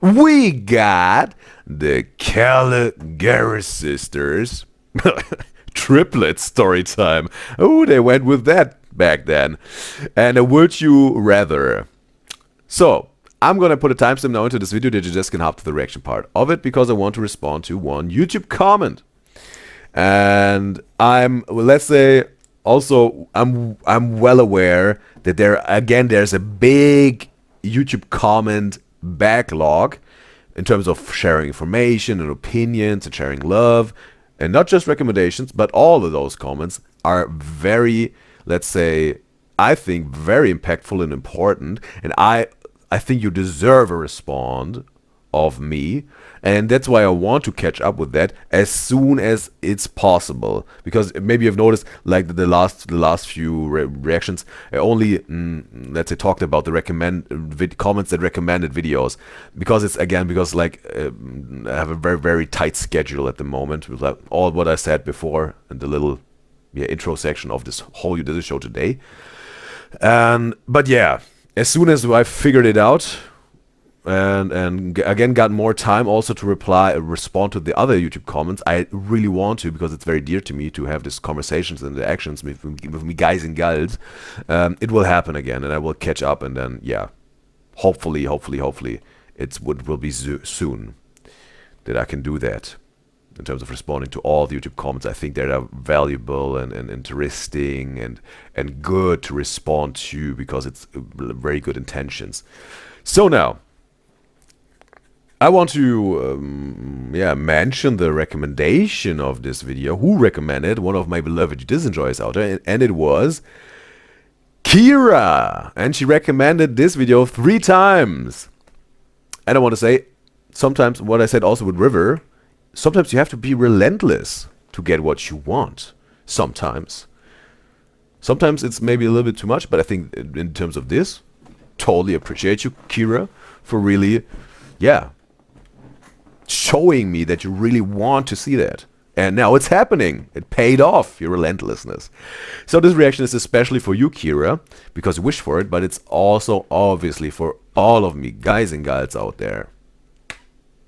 we got the Kalogeras sisters. Triplet story time. Oh, they went with that back then. And a would you rather. So, I'm gonna put a timestamp now into this video that you just can hop to the reaction part of it because I want to respond to one YouTube comment. And let's say, also, I'm well aware that there's a big YouTube comment backlog in terms of sharing information and opinions and sharing love, and not just recommendations, but all of those comments are very, let's say, I think very impactful and important, and I think you deserve a response of me, and that's why I want to catch up with that as soon as it's possible, because maybe you've noticed, like the last few reactions, I only let's say talked about the comments that recommended videos, because it's like I have a very tight schedule at the moment with like all what I said before in the little intro section of this whole UDYZYZ show today. But yeah, as soon as I figured it out, and again got more time also to respond to the other YouTube comments, I really want to, because it's very dear to me to have these conversations and interactions with me guys and gals. It will happen again, and I will catch up, and then yeah, hopefully it will be soon that I can do that. In terms of responding to all the YouTube comments, I think that are valuable and interesting and good to respond to, because it's very good intentions. So now, I want to mention the recommendation of this video. Who recommended? One of my beloved UDYZYZ out there, and it was Kira, and she recommended this video 3 times. And I want to say, sometimes what I said also with River, sometimes you have to be relentless to get what you want. Sometimes it's maybe a little bit too much, but I think in terms of this, totally appreciate you, Kira, for really, showing me that you really want to see that. And now it's happening. It paid off, your relentlessness. So this reaction is especially for you, Kira, because you wished for it, but it's also obviously for all of me guys and gals out there.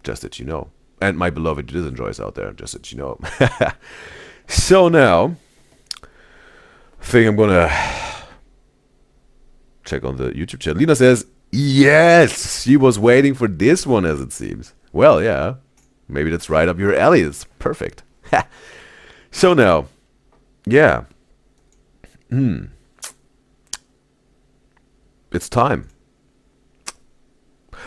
Just that you know. And my beloved UDYZYZ out there, just that you know. So now, I think I'm gonna check on the YouTube chat. Lena says, yes, she was waiting for this one, as it seems. Well, yeah, maybe that's right up your alley. It's perfect. So now, yeah. It's time.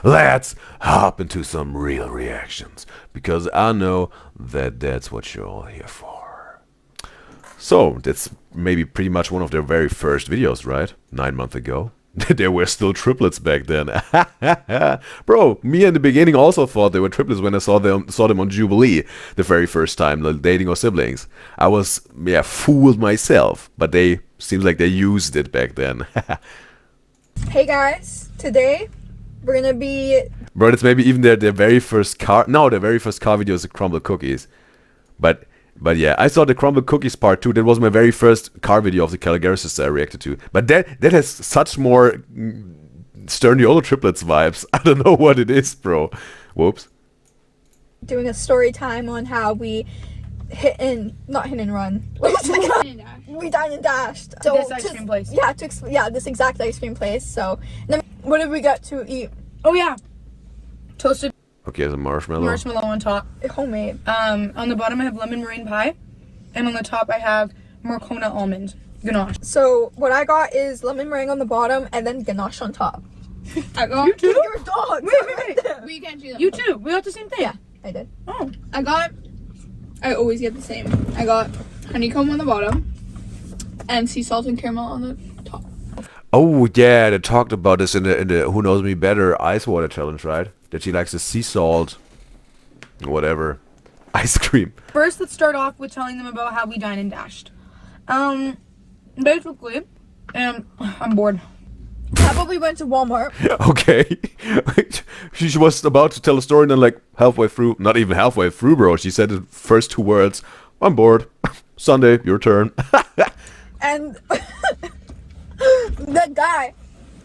Let's hop into some real reactions, because I know that that's what you're all here for. So, that's maybe pretty much one of their very first videos, right? 9 months ago. There were still triplets back then. Bro, me in the beginning also thought they were triplets when I saw them on Jubilee the very first time, like dating or siblings. I was, fooled myself, but seems like they used it back then. Hey guys, today we're gonna be... Bro, it's maybe even their very first car... No, their very first car video is the crumble cookies. But yeah, I saw the crumble cookies part too. That was my very first car video of the Kalogeras sisters I reacted to. But that has such more Stern YOLO triplets vibes. I don't know what it is, bro. Whoops. Doing a story time on how we not hit and run. We dined and dashed. So this ice cream place. Yeah, this exact ice cream place. So, then what did we get to eat? Oh yeah, toasted Okay, there's a marshmallow. marshmallow on top. Homemade. On the bottom I have lemon meringue pie, and on the top I have Morcona almond ganache. So what I got is lemon meringue on the bottom and then ganache on top. I got you too. Your dog. Wait. Well, you can't do that. You too. We got the same thing. Yeah, I did. Oh. I always get the same. I got honeycomb on the bottom and sea salt and caramel on the top. Oh yeah, they talked about this in the Who Knows Me Better ice water challenge, right? That she likes the sea salt, whatever, ice cream. First, let's start off with telling them about how we dined and dashed. Basically, I'm bored. Probably went to Walmart. Okay. She was about to tell a story and then like halfway through, not even halfway through, bro, she said the first 2 words, I'm bored. Sunday, your turn. And the guy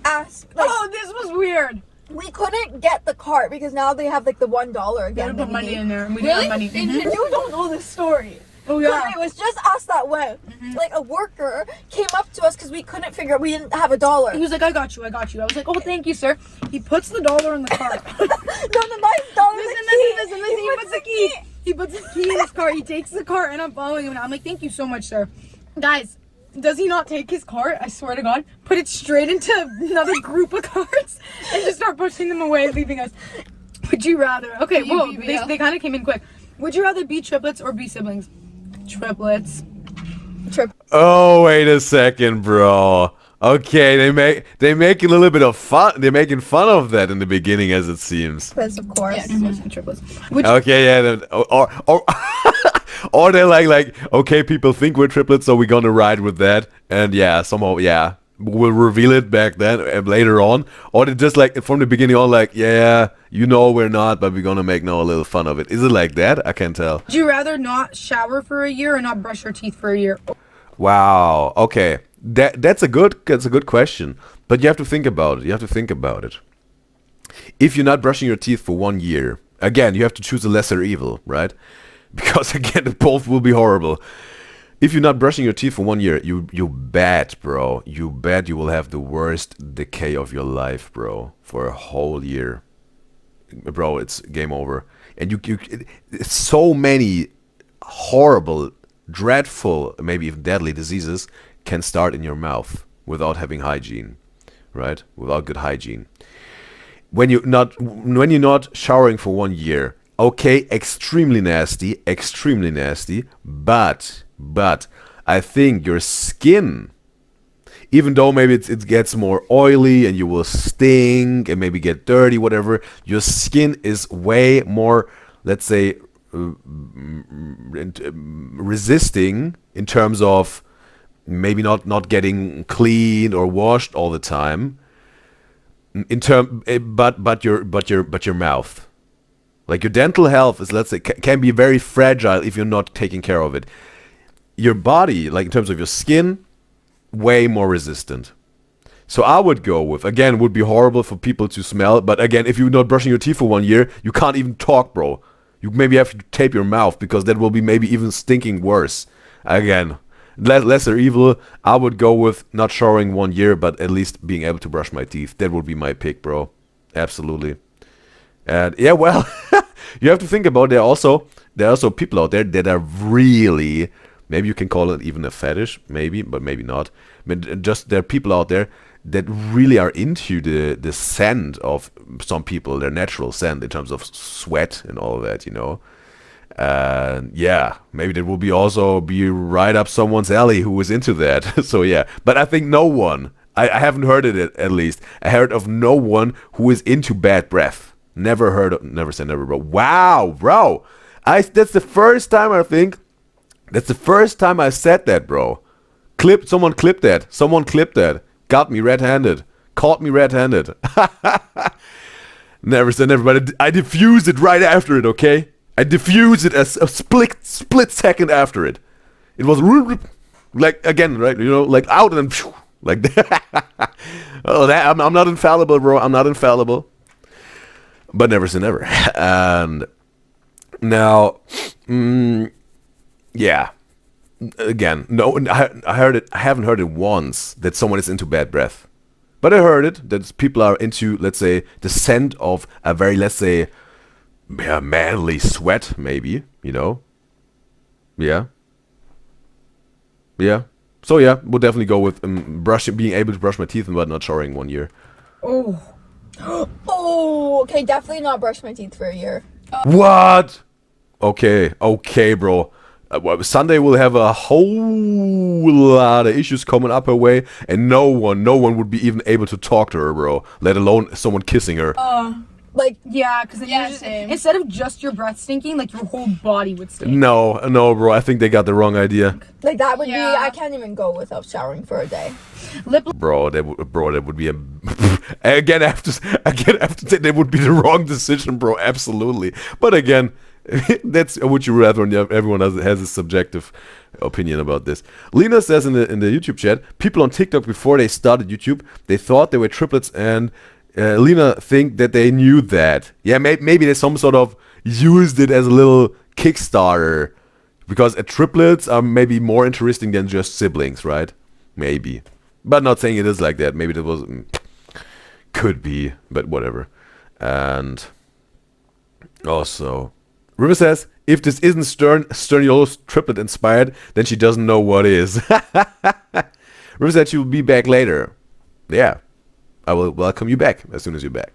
asked, like, Oh, this was weird. we couldn't get the cart because now they have like the $1 We again. had to put money in there, and we Really? didn't have money. Mhm. You don't know this story. Oh Yeah. yeah. It was just us that went. Like a worker came up to us because we couldn't figure out, we didn't have $1. He was like, I got you. I was like, oh, thank you, sir. He puts the dollar in the cart. No, the nice dollar. Listen. He puts the key. He puts his key in his car. He takes the cart, and I'm following him. And I'm like, thank you so much, sir. Guys, does he not take his cart? I swear to God, put it straight into another group of carts and just start pushing them away, leaving us. Would you rather? Okay, You whoa, BBL. they kind of came in quick. Would you rather be triplets or be siblings? Triplets. Oh, wait a second, bro. Okay, they make a little bit of fun. They're making fun of that in the beginning, as it seems. Triplets, of course. Yeah, triplets. Would you, Okay, yeah, then, or or they're like, okay, people think we're triplets, so we're gonna ride with that, and yeah, somehow, yeah, we'll reveal it back then and later on, or they just like from the beginning on, like, yeah, you know we're not, but we're gonna make now a little fun of it. Is it like that? I can't tell. would you rather not shower for a year or not brush your teeth for a year? Wow. Okay, that's a good question, but you have to think about it. You have to think about it. If you're not brushing your teeth for 1 year, again, you have to choose a lesser evil, right? Because again, both will be horrible. If you're not brushing your teeth for 1 year, you bet, bro. You bet you will have the worst decay of your life, bro, for a whole year. Bro, it's game over. And so many horrible, dreadful, maybe even deadly diseases can start in your mouth without having hygiene, right? Without good hygiene. When you're not showering for 1 year, okay, extremely nasty, but I think your skin, even though maybe it gets more oily and you will stink and maybe get dirty, whatever, your skin is way more, let's say, resisting in terms of maybe not getting cleaned or washed all the time. But your mouth, like your dental health is, let's say, can be very fragile if you're not taking care of it. Your body, like in terms of your skin, way more resistant. So I would go with, again, it would be horrible for people to smell, but again, if you're not brushing your teeth for 1 year, you can't even talk, bro. You maybe have to tape your mouth because that will be maybe even stinking worse. Again, lesser evil. I would go with not showering 1 year, but at least being able to brush my teeth. That would be my pick, bro. Absolutely. And yeah, well, you have to think about there are also people out there that are really, maybe you can call it even a fetish, maybe, but maybe not. I mean, just there are people out there that really are into the scent of some people, their natural scent in terms of sweat and all of that, you know. And yeah, maybe that will be right up someone's alley who is into that. So yeah, but I think no one, I haven't heard it at least. I heard of no one who is into bad breath. Never say never, bro. Wow, bro. That's the first time I think. That's the first time I said that, bro. Someone clipped that. Got me red-handed. Caught me red-handed. Never say never, but I diffused it right after it, okay? I diffused it as a split second after it. It was like, again, right? You know, like out and then like that. Oh, I'm not infallible, bro. I'm not infallible. But never say never. And now, yeah. Again, no, I heard it. I haven't heard it once that someone is into bad breath, but I heard it that people are into, let's say, the scent of a very, let's say, manly sweat, maybe, you know. Yeah. So yeah, we'll definitely go with being able to brush my teeth but not showering 1 year. Oh. Oh, okay, definitely not brush my teeth for a year. What? Okay, bro. Well, Sunday will have a whole lot of issues coming up her way, and no one would be even able to talk to her, bro. Let alone someone kissing her. Like, Yeah, because same. instead of just your breath stinking, like your whole body would stink. No, bro. I think they got the wrong idea, that would Yeah. be, I can't even go without showering for a day. bro. That would be a again. I have to say that would be the wrong decision, bro. Absolutely. But again, that's would you rather, and everyone has a subjective opinion about this. Lena says in the YouTube chat, people on TikTok before they started YouTube, they thought they were triplets and Lena think that they knew that. Yeah, maybe they some sort of used it as a little Kickstarter. Because triplets are maybe more interesting than just siblings, right? Maybe. But not saying it is like that. Maybe that was... could be, but whatever. And... also... River says, if this isn't Stern Yolo's triplet inspired, then she doesn't know what is. River said she will be back later. Yeah. I will welcome you back as soon as you're back.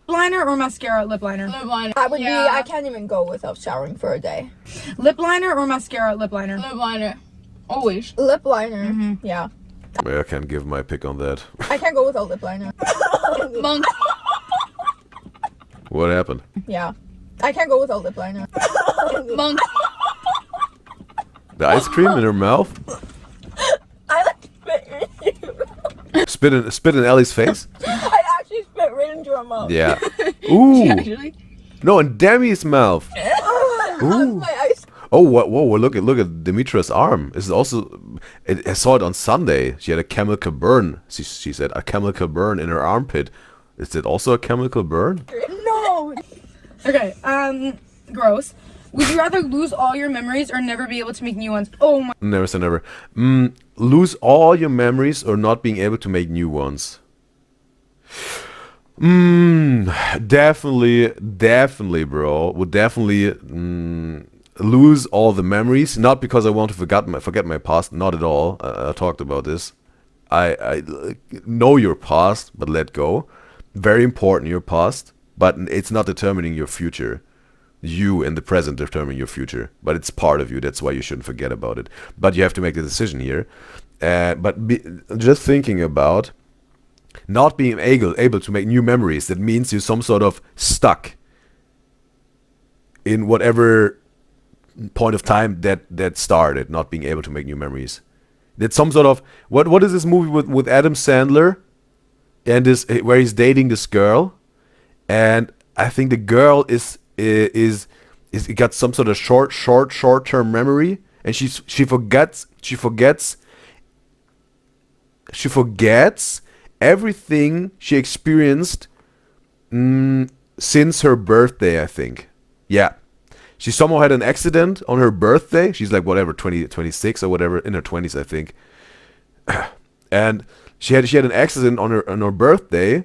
Lip liner or mascara? Lip liner. Lip liner. I would be. I can't even go without showering for a day. Lip liner or mascara? Lip liner. Lip liner. Always. Lip liner. Yeah. I can't give my pick on that. I can't go without lip liner. Monk. What happened? Yeah. I can't go without lip liner. Monk. The ice cream in her mouth? I like spit in you. Spit in Ellie's face? I actually spit right into her mouth. Yeah. Ooh. Actually. No, in Demi's mouth. How's Ooh. my ice? Oh, whoa, look at Dimitra's arm. This is also... I saw it on Sunday. She had a chemical burn. She said a chemical burn in her armpit. Is it also a chemical burn? No. Okay, gross. Would you rather lose all your memories or never be able to make new ones? Oh my. Never say never. Lose all your memories or not being able to make new ones. Definitely, bro. Would definitely lose all the memories. Not because I want to forget my past. Not at all. I talked about this. I know your past, but let go. Very important, your past. But it's not determining your future. You in the present determine your future, but it's part of you. That's why you shouldn't forget about it. But you have to make the decision here. Just thinking about not being able to make new memories, that means you're some sort of stuck in whatever point of time that started, not being able to make new memories. That's some sort of... What is this movie with Adam Sandler? And this where he's dating this girl, and I think the girl is got some sort of short-term memory, and she forgets everything she experienced since her birthday, I think. Yeah. She somehow had an accident on her birthday. She's like whatever, 26 or whatever, in her 20s, I think. And she had an accident on her birthday.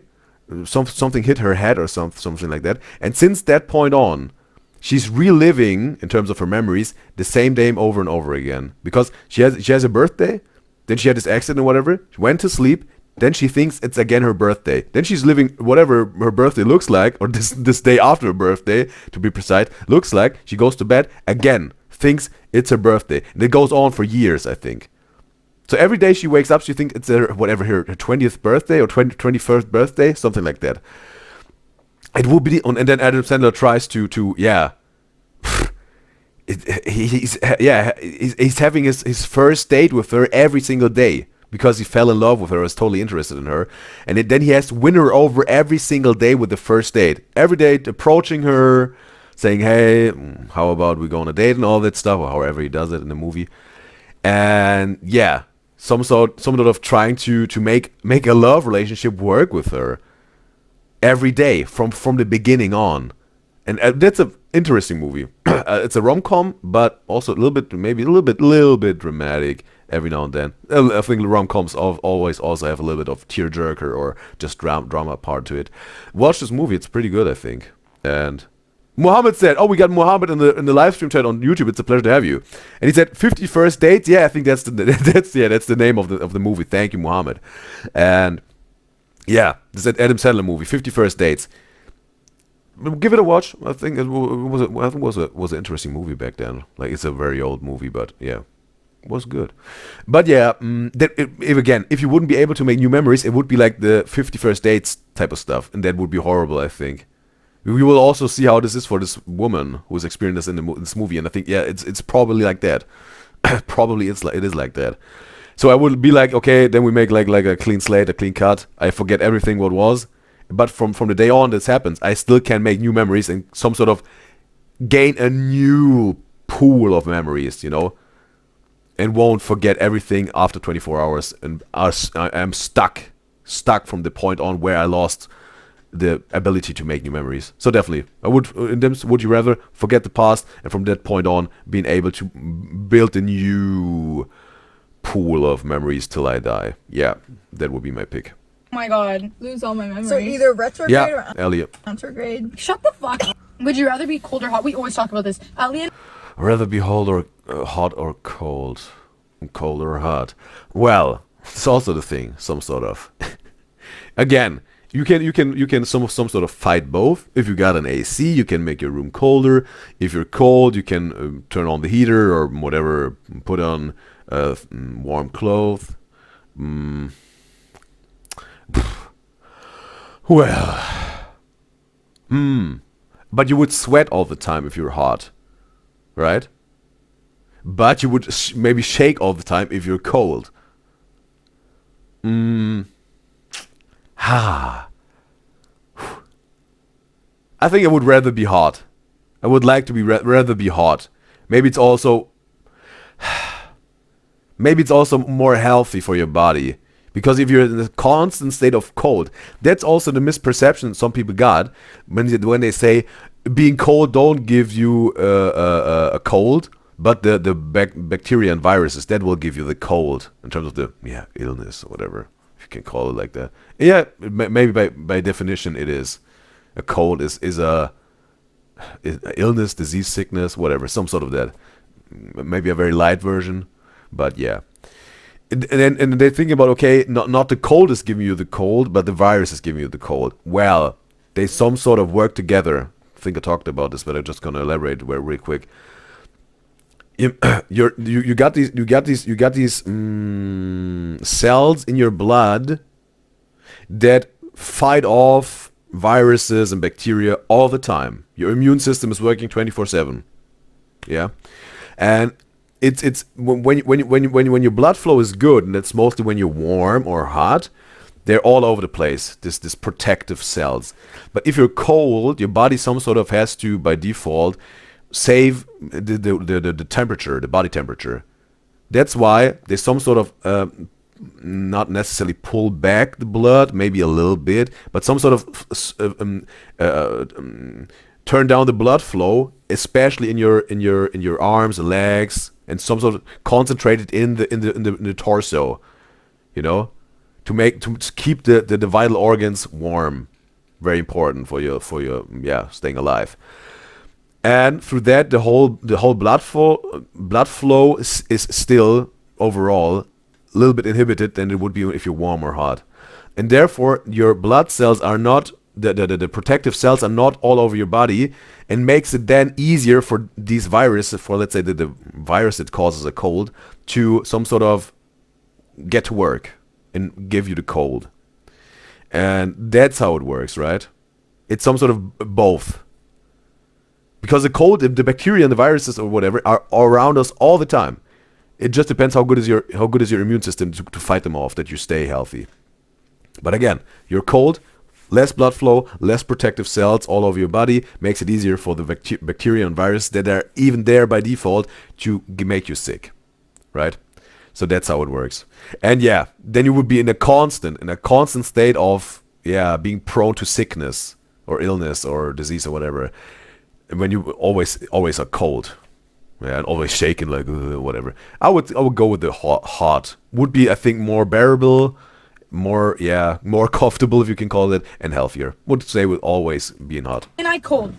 Something hit her head or something like that. And since that point on, she's reliving, in terms of her memories, the same day over and over again. Because she has a birthday, then she had this accident or whatever, she went to sleep, then she thinks it's again her birthday. Then she's living whatever her birthday looks like, or this day after her birthday, to be precise, looks like. She goes to bed, again, thinks it's her birthday. And it goes on for years, I think. So every day she wakes up, she thinks it's her 20th birthday or 21st birthday, something like that. It will be, and then Adam Sandler tries to he's having his first date with her every single day because he fell in love with her, was totally interested in her, and then he has to win her over every single day with the first date. Every day approaching her, saying, "Hey, how about we go on a date?" and all that stuff, or however he does it in the movie. And yeah, some sort of trying to make a love relationship work with her every day from the beginning on. And that's an interesting movie. It's a rom-com, but also maybe a little bit dramatic every now and then. I think rom-coms always also have a little bit of tearjerker or just drama part to it. Watch this movie; it's pretty good, I think. And Mohammed said, "Oh, we got Mohammed in the live stream chat on YouTube. It's a pleasure to have you." And he said, 50 First Dates. Yeah, I think that's the name of the movie. Thank you, Mohammed. And yeah, this is Adam Sandler movie, 50 First Dates. Give it a watch. I think it was an interesting movie back then. Like, it's a very old movie, but yeah, it was good. But yeah, if you wouldn't be able to make new memories, it would be like the 50 First Dates type of stuff, and that would be horrible, I think. We will also see how this is for this woman who's experienced this in this movie, and I think it's probably like that. Probably it is like that. So I would be like, okay, then we make like a clean slate, a clean cut. I forget everything what was. But from the day on this happens, I still can make new memories and some sort of gain a new pool of memories, and won't forget everything after 24 hours. And I'm stuck from the point on where I lost the ability to make new memories. So definitely, I would, in terms, would you rather forget the past and from that point on being able to build a new pool of memories till I die. Yeah, that would be my pick. Oh my god. Lose all my memories. So either retrograde Yeah, or Elliot. anterograde. Shut the fuck up. Would you rather be cold or hot? We always talk about this. Alien. Rather be hot or cold, cold or hot. Well, it's also the thing. Some sort of. Again, you can some sort of fight both. If you got an AC, you can make your room colder. If you're cold, you can turn on the heater or whatever. Put on warm clothes. Well, but you would sweat all the time if you're hot, right? But you would maybe shake all the time if you're cold. I think I would rather be hot. I would like to be rather be hot. Maybe it's also more healthy for your body. Because if you're in a constant state of cold, that's also the misperception some people got when they say being cold don't give you a cold, but the bacteria and viruses that will give you the cold in terms of the illness or whatever, if you can call it like that. Yeah, maybe by definition it is. A cold is a illness, disease, sickness, whatever, some sort of that. Maybe a very light version, but yeah. And they're thinking about, okay, not the cold is giving you the cold, but the virus is giving you the cold. Well, they some sort of work together. I think I talked about this, but I'm just gonna elaborate very quick. You got these cells in your blood that fight off viruses and bacteria all the time. Your immune system is working 24/7. Yeah, and it's when your blood flow is good, and that's mostly when you're warm or hot, they're all over the place. This protective cells. But if you're cold, your body some sort of has to by default save the temperature, the body temperature. That's why there's some sort of not necessarily pull back the blood, maybe a little bit, but some sort of turn down the blood flow, especially in your arms and legs, and some sort of concentrated in the torso, you know, to keep the vital organs warm. Very important for your staying alive. And through that, the whole blood flow is still overall a little bit inhibited than it would be if you're warm or hot, and therefore your blood cells are not the protective cells are not all over your body, and makes it then easier for these viruses, for let's say the virus that causes a cold, to some sort of get to work and give you the cold. And that's how it works, right? It's some sort of both. Because the cold, the bacteria and the viruses or whatever are around us all the time. It just depends how good is your immune system to fight them off, that you stay healthy. But again, you're cold, less blood flow, less protective cells all over your body, makes it easier for the bacteria and viruses that are even there by default to make you sick, right? So that's how it works. And yeah, then you would be in a constant state of being prone to sickness or illness or disease or whatever. When you always are cold, and always shaking like whatever. I would go with the hot. Would be, I think, more bearable, more comfortable, if you can call it, and healthier. Would say with always being hot. And I cold.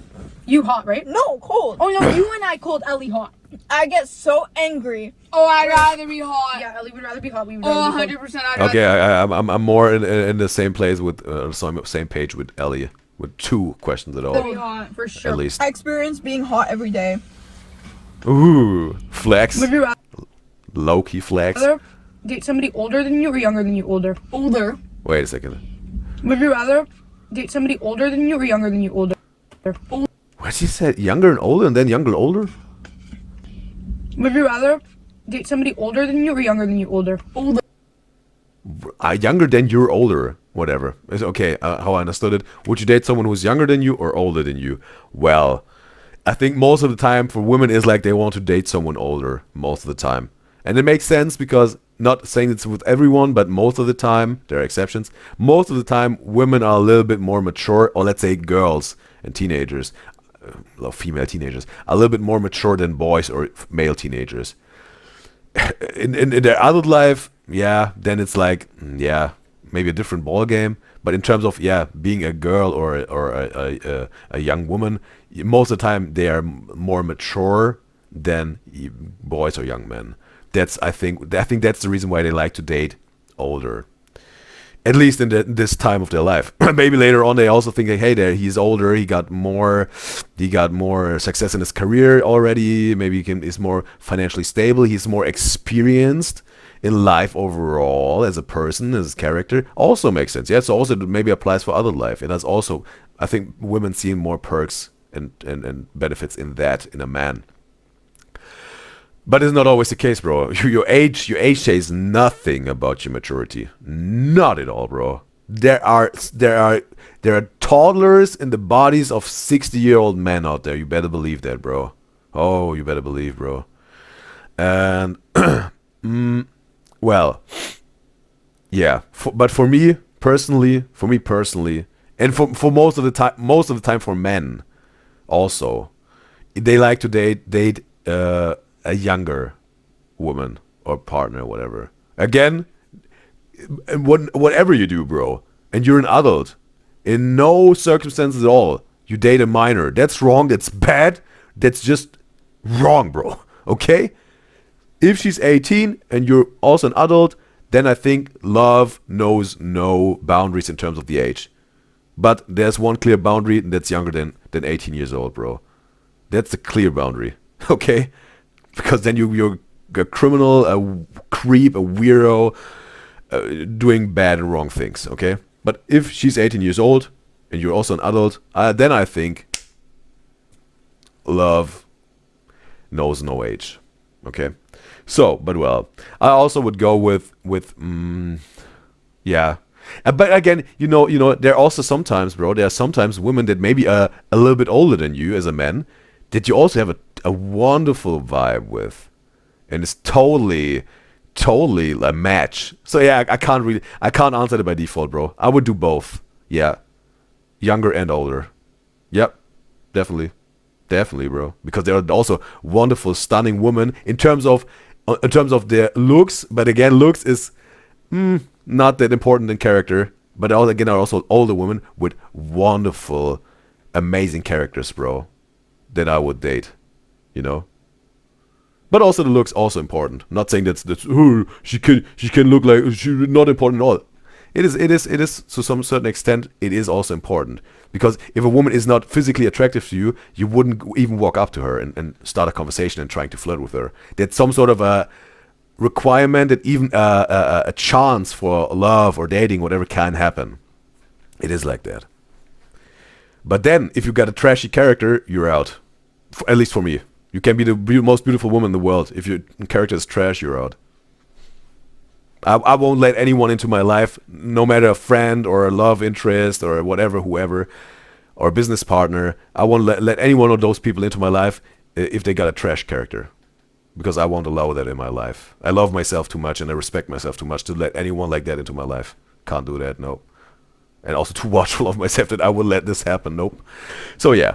You hot, right? No, cold. Oh no, you and I cold. Ellie hot. I get so angry. Oh, I'd rather be hot. Yeah, Ellie would rather be hot. We would Oh, rather be 100%. cold. I'd rather. Okay, I'm more in the same place with same page with Ellie, with 2 questions at all, Be hot. For sure. at least. I experience being hot every day. Ooh, flex, Would you rather low key flex. date somebody older than you or younger than you? Older. Older. Wait a second. Would you rather date somebody older than you or younger than you? Older. What she said? Younger and older, and then younger and older. Would you rather date somebody older than you or younger than you? Older. Older. Younger than you're older. Whatever. It's okay. How I understood it. Would you date someone who's younger than you or older than you? Well, I think most of the time for women is like they want to date someone older most of the time. And it makes sense because not saying it's with everyone, but most of the time, there are exceptions. Most of the time, women are a little bit more mature, or let's say girls and teenagers, female teenagers, are a little bit more mature than boys or male teenagers. In their adult life, yeah, then it's like, yeah, maybe a different ball game. But in terms of, yeah, being a girl or a young woman, most of the time they are more mature than boys or young men. I think that's the reason why they like to date older. At least in this time of their life. Maybe later on they also think, like, hey, there, he's older, he got more success in his career already. Maybe is more financially stable. He's more experienced in life overall as a person, as a character. Also makes sense. Yeah, so also maybe applies for adult life. And that's also, I think, women see more perks and benefits in that in a man. But it's not always the case, bro. Your age says nothing about your maturity. Not at all, bro. There are toddlers in the bodies of 60-year-old men out there. You better believe that, bro. Oh, you better believe, bro. And well, yeah. But for me personally, and for most of the time for men, also, they like to date a younger woman or partner or whatever. Again, whatever you do, bro, and you're an adult, in no circumstances at all, you date a minor. That's wrong. That's bad. That's just wrong, bro. Okay? If she's 18 and you're also an adult, then I think love knows no boundaries in terms of the age. But there's one clear boundary, and that's younger than 18 years old, bro. That's a clear boundary. Okay? Because then you're a criminal, a creep, a weirdo, doing bad and wrong things, okay? But if she's 18 years old and you're also an adult, then I think love knows no age, okay? So, but well, I also would go with yeah. But again, you know, there are also sometimes, bro, there are sometimes women that maybe are a little bit older than you as a man that you also have a wonderful vibe with, and it's totally a match. So yeah, I can't answer that by default, bro. I would do both. Yeah, younger and older. Yep, definitely, bro. Because there are also wonderful, stunning women in terms of their looks. But again, looks is not that important in character. But again, are also older women with wonderful, amazing characters, bro, that I would date. You know, but also the looks also important. Not saying that's she can look like she's not important at all. It is to some certain extent. It is also important, because if a woman is not physically attractive to you, you wouldn't even walk up to her and start a conversation and trying to flirt with her. That's some sort of a requirement, that even a chance for love or dating, whatever, can happen. It is like that. But then, if you got a trashy character, you're out. At least for me. You can be the most beautiful woman in the world. If your character is trash, you're out. I won't let anyone into my life, no matter a friend or a love interest or whatever, whoever, or a business partner. I won't let any one of those people into my life if they got a trash character. Because I won't allow that in my life. I love myself too much and I respect myself too much to let anyone like that into my life. Can't do that, no. And also too watchful of myself that I will let this happen, nope. So yeah.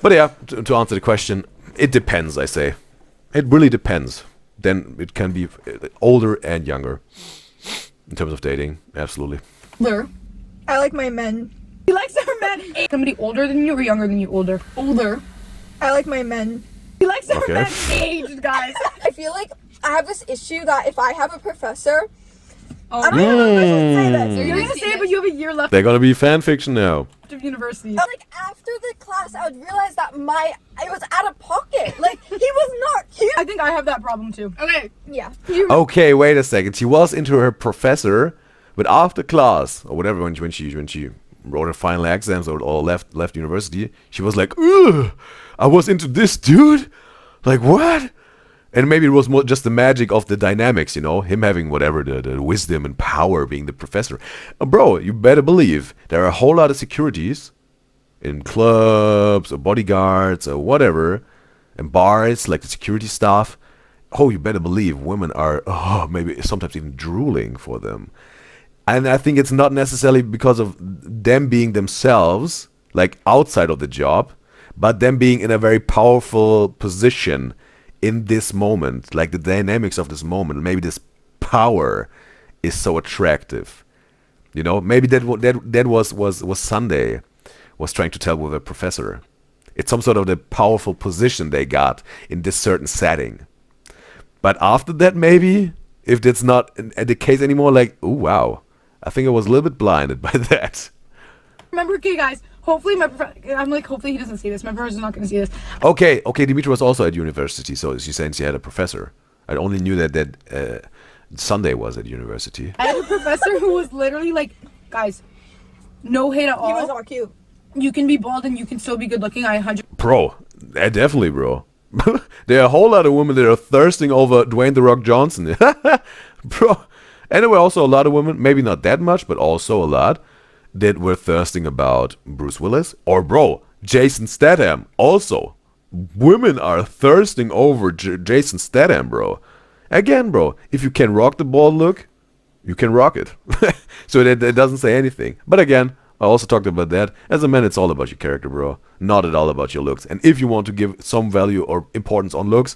But yeah, to answer the question, it depends, I say. It really depends. Then it can be older and younger. In terms of dating, absolutely. Older. I like my men. He likes our men. Somebody older than you or younger than you? Older. I like my men. He likes our Okay. men aged, guys. I feel like I have this issue that if I have a professor, Oh, I don't know if I should say this. You're gonna say it, but you have a year left They're gonna be fan fiction now. of university. Like after the class, I would realize that I was out of pocket. Like he was not cute. I think I have that problem too. okay. Yeah. Okay, wait a second. She was into her professor, but after class or whatever, when she wrote her final exams or left university, she was like, ugh, I was into this dude. Like what? And maybe it was more just the magic of the dynamics, you know, him having whatever, the wisdom and power being the professor. Bro, you better believe there are a whole lot of securities in clubs or bodyguards or whatever, and bars, like the security staff. oh, you better believe women are maybe sometimes even drooling for them. And I think it's not necessarily because of them being themselves, like outside of the job, but them being in a very powerful position in this moment, like the dynamics of this moment. Maybe this power is so attractive. You know, maybe that was Sunday was trying to tell with a professor. It's some sort of the powerful position they got in this certain setting. But after that, maybe, if that's not the case anymore, like, oh, wow. I think I was a little bit blinded by that. Remember, okay, guys, hopefully hopefully he doesn't see this. My professor's not going to see this. Okay, Dimitri was also at university, so she's saying she had a professor. I only knew that Sunday was at university. I had a professor who was literally like, guys, no hate at all. He was all cute. You can be bald and you can still be good looking. I 100. Bro, definitely, bro. There are a whole lot of women that are thirsting over Dwayne "The Rock" Johnson. Bro. And there were also a lot of women, maybe not that much, but also a lot, that were thirsting about Bruce Willis. Or, bro, Jason Statham. Also, women are thirsting over Jason Statham, bro. Again, bro, if you can rock the bald look, you can rock it. So it doesn't say anything. But again, I also talked about that. As a man, it's all about your character, bro. Not at all about your looks. And if you want to give some value or importance on looks,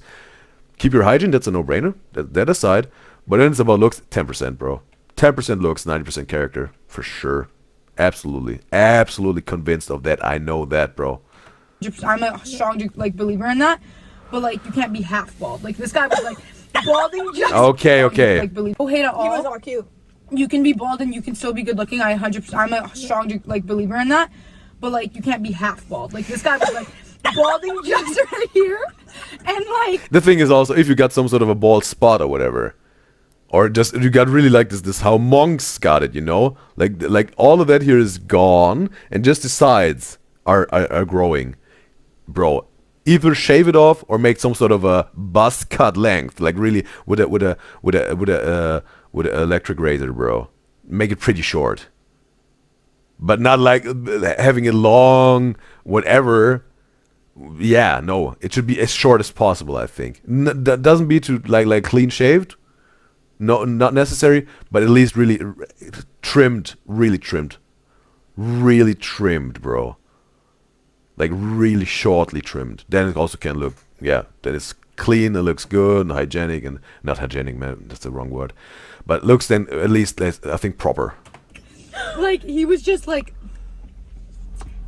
keep your hygiene. That's a no-brainer. That aside. But then it's about looks. 10%, bro. 10% looks, 90% character. For sure. Absolutely. Absolutely convinced of that. I know that, bro. I'm a strong believer in that. But you can't be half bald. This guy was balding just. Okay. No hate at all. He was all cute. You can be bald and you can still be good looking. I'm a strong believer in that. But you can't be half bald. This guy was balding just right here. And the thing is also, if you got some sort of a bald spot or whatever, or just you got really this how monks got it, you know, like all of that here is gone, and just the sides are growing, bro. Either shave it off or make some sort of a buzz cut length, really with a electric razor, bro. Make it pretty short, but not having it long, whatever. Yeah, no, it should be as short as possible. I think that doesn't be too clean shaved. No, not necessary, but at least really trimmed, really trimmed, bro. Really shortly trimmed. Then it also can look, then it's clean, it looks good and hygienic, and not hygienic, man, that's the wrong word. But looks then at least, I think, proper. He was just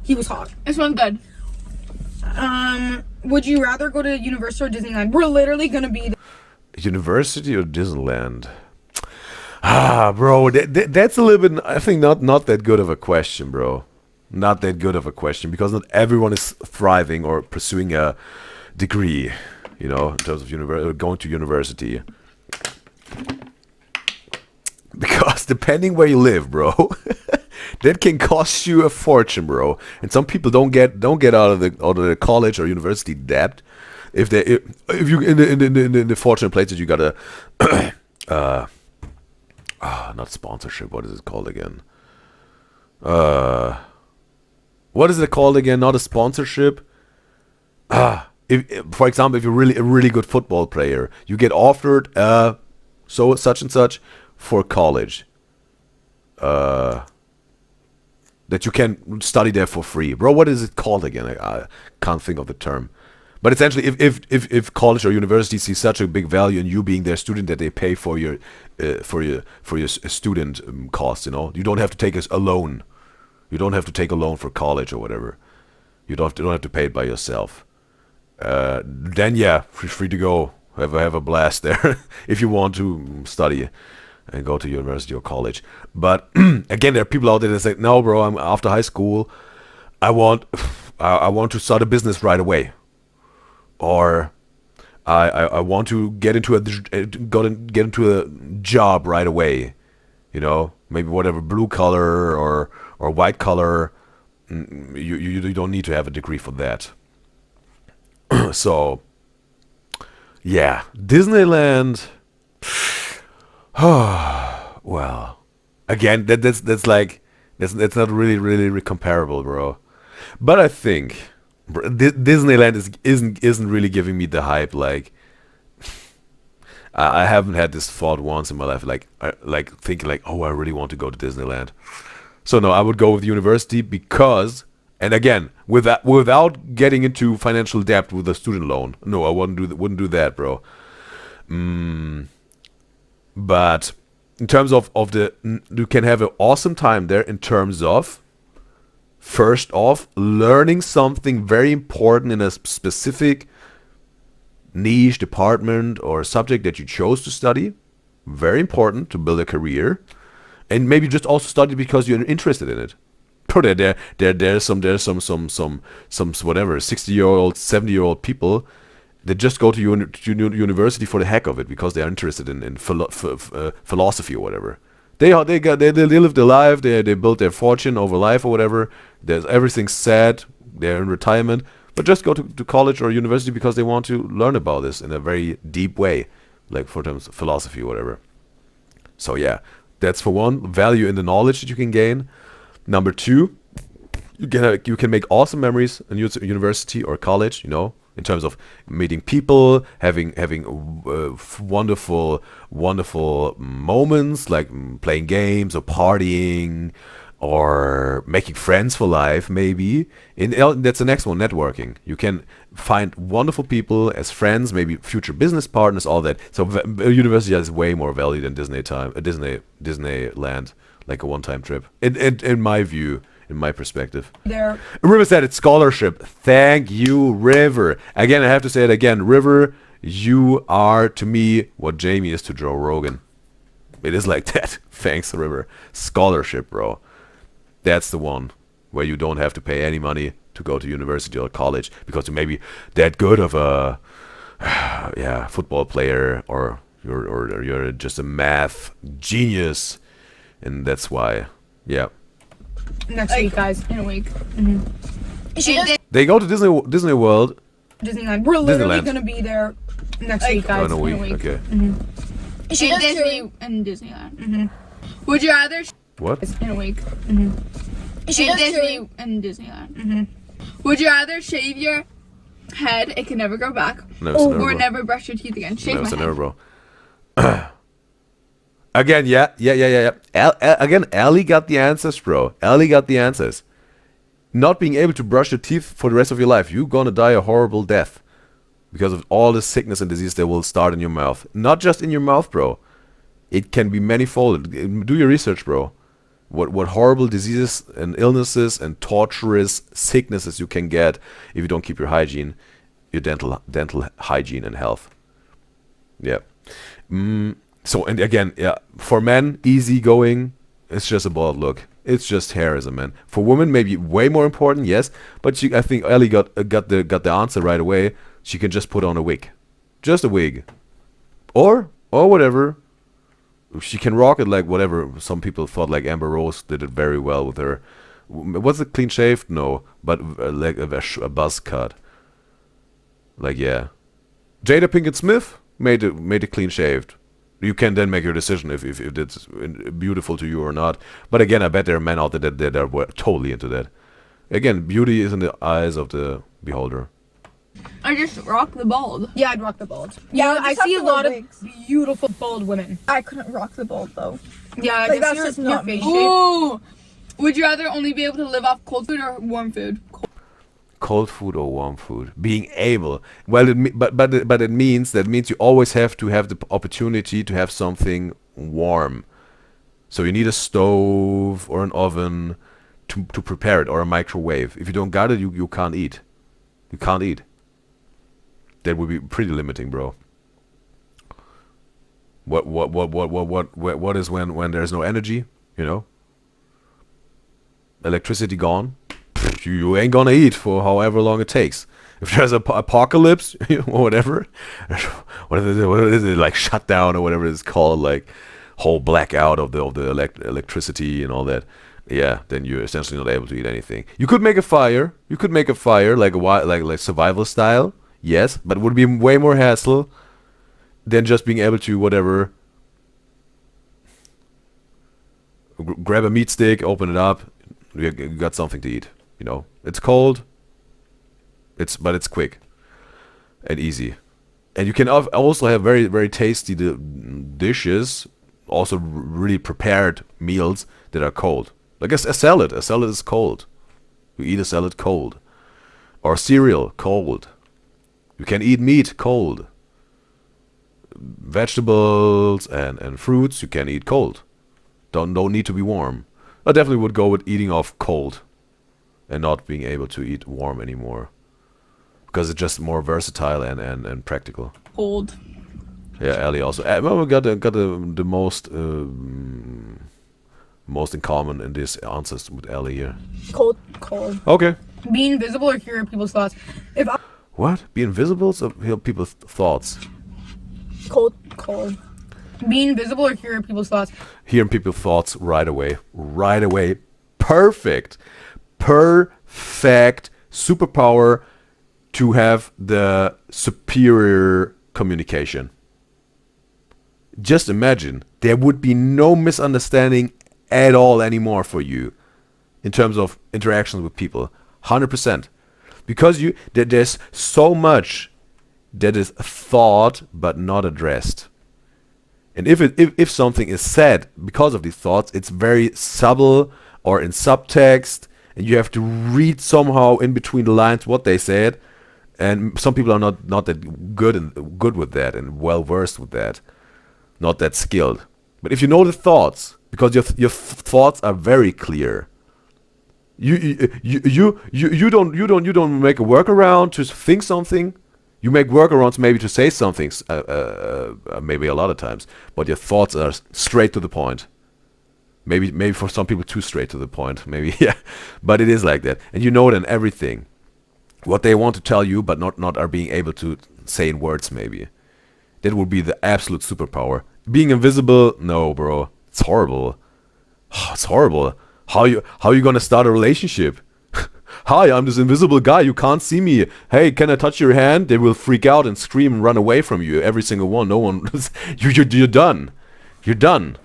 he was hot. This one's good. Would you rather go to Universal or Disneyland? We're literally gonna be University or Disneyland? Bro, that's a little bit, I think, not that good of a question, bro. Not that good of a question, because not everyone is thriving or pursuing a degree, you know, in terms of going to university. Because depending where you live, bro, that can cost you a fortune, bro. And some people don't get out of the college or university debt. If you in the fortunate places, you got a not sponsorship. What is it called again? What is it called again? Not a sponsorship. If for example, if you're a really good football player, you get offered such and such for college. That you can study there for free, bro. What is it called again? I can't think of the term. But essentially, if college or university sees such a big value in you being their student that they pay for your student costs, you know, you don't have to take a loan. You don't have to take a loan for college or whatever. You don't have to pay it by yourself. Then yeah, free to go. Have a blast there if you want to study and go to university or college. But again, there are people out there that say, no, bro, I'm after high school. I want to start a business right away. Or I want to get into a job right away, you know, maybe whatever, blue collar or white collar. You don't need to have a degree for that. So yeah, Disneyland. Well, again, that's not really comparable, bro. But I think Disneyland isn't really giving me the hype. I haven't had this thought once in my life, like thinking like, oh, I really want to go to Disneyland. So no, I would go with university because, and again, without getting into financial debt with a student loan. No, I wouldn't do that, bro. But in terms of you can have an awesome time there in terms of, first off, learning something very important in a specific niche, department, or subject that you chose to study. Very important to build a career. And maybe just also study because you're interested in it. Bro, there's some whatever 60-year-old, 70-year-old people that just go to university for the heck of it because they are interested in philosophy or whatever. They live their life. They build their fortune over life or whatever. There's everything sad. They're in retirement, but just go to college or university because they want to learn about this in a very deep way, like for terms of philosophy or whatever. So yeah, that's for one, value in the knowledge that you can gain. Number two, you can make awesome memories in university or college, you know, in terms of meeting people, having wonderful moments like playing games or partying or making friends for life, maybe. That's the next one, networking. You can find wonderful people as friends, maybe future business partners, all that. So university has way more value than Disneyland, like a one-time trip. In my view, in my perspective. There. River said it's scholarship. Thank you, River. Again, I have to say it again. River, you are to me what Jamie is to Joe Rogan. It is like that. Thanks, River. Scholarship, bro. That's the one where you don't have to pay any money to go to university or college because you may be that good of a football player or you're just a math genius, and that's why. Yeah. Next week, guys. In a week. They go to Disney World. Disneyland. We're literally Disneyland. gonna be there next week, Oh, guys. in a week. week. Okay. She In does Disney and Disneyland. Would you rather What? in a week? She In does Disney and Disneyland. Would you rather shave your head? It can never grow back. Never say never, Or bro. never brush your teeth again. Shave Never my say head. never, bro. Again, yeah. Again, Ellie got the answers, bro. Ellie got the answers. Not being able to brush your teeth for the rest of your life. You're gonna die a horrible death because of all the sickness and disease that will start in your mouth. Not just in your mouth, bro. It can be manifold. Do your research, bro. What horrible diseases and illnesses and torturous sicknesses you can get if you don't keep your hygiene, your dental hygiene and health. Yeah. So, and again, yeah, for men, easy going. It's just a bald look. It's just hair as a man. For women, maybe way more important, yes. But I think Ellie got the answer right away. She can just put on a wig, just a wig, or whatever. She can rock it like whatever. Some people thought like Amber Rose did it very well with her. Was it clean shaved? No, but like a buzz cut. Like yeah, Jada Pinkett Smith made it clean shaved. You can then make your decision if it's beautiful to you or not. But again, I bet there are men out there that are totally into that. Again, beauty is in the eyes of the beholder. I just rock the bald. Yeah, I'd rock the bald. Yeah, Yeah, I just have see a to wear lot of wigs. beautiful bald women. I couldn't rock the bald though. Yeah, I Like, guess that's just your not face me. shape. Ooh. Would you rather only be able to live off cold food or warm food? Cold food or warm food? Being able. Well, but it means you always have to have the opportunity to have something warm. So you need a stove or an oven to prepare it, or a microwave. If you don't got it, you can't eat. You can't eat. That would be pretty limiting, bro. What is when there's no energy? You know, electricity gone. You ain't gonna eat for however long it takes. If there's a apocalypse or whatever, what is it like shutdown or whatever it's called, like whole blackout of the electricity and all that. Yeah, then you're essentially not able to eat anything. You could make a fire. Like survival style. Yes, but it would be way more hassle than just being able to whatever. Grab a meat stick, open it up, you got something to eat. You know, it's cold. But it's quick and easy. And you can also have very, very tasty dishes, also really prepared meals that are cold. Like a salad. A salad is cold. You eat a salad cold. Or cereal, cold. You can eat meat cold. Vegetables and fruits you can eat cold. Don't need to be warm. I definitely would go with eating off cold and not being able to eat warm anymore. Because it's just more versatile and practical. Cold. Yeah, Ellie also. Well, we got the most most in common in these answers with Ellie here. Cold. Okay. Be invisible or hear people's thoughts. If I What? Be invisible or hear people's thoughts? Cold. be invisible or hear people's thoughts. Hearing people's thoughts right away. Right away. Perfect. Perfect superpower to have the superior communication. Just imagine, there would be no misunderstanding at all anymore for you in terms of interactions with people. 100%. Because there's so much that is thought but not addressed. And if something is said because of these thoughts, it's very subtle or in subtext, and you have to read somehow in between the lines what they said. And some people are not that good with that and well versed with that, not that skilled. But if you know the thoughts, because your thoughts are very clear, you don't make a workaround to think something. You make workarounds maybe to say something, maybe a lot of times, but your thoughts are straight to the point. Maybe for some people too straight to the point. Maybe yeah, but it is like that, and you know it in everything. What they want to tell you, but not are being able to say in words, maybe. That would be the absolute superpower. Being invisible, no, bro. It's horrible. Oh, it's horrible. How you gonna start a relationship? Hi, I'm this invisible guy. You can't see me. Hey, can I touch your hand? They will freak out and scream and run away from you. Every single one. No one. You're done. You're done.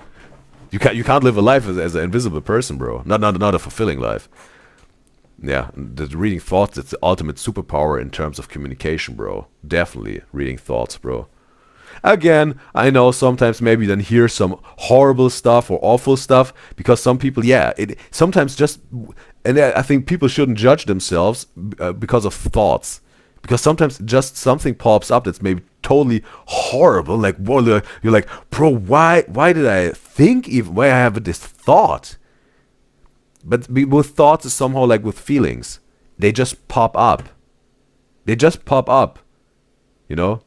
You can't live a life as an invisible person, bro. Not a fulfilling life. Yeah, the reading thoughts, it's the ultimate superpower in terms of communication, bro. Definitely reading thoughts, bro. Again, I know sometimes maybe then hear some horrible stuff or awful stuff, because some people, yeah, it sometimes just, and I think people shouldn't judge themselves because of thoughts. Because sometimes just something pops up that's maybe totally horrible, like, whoa, you're like, bro, why did I think even, why I have this thought? But with thoughts is somehow like with feelings. They just pop up. They just pop up. You know?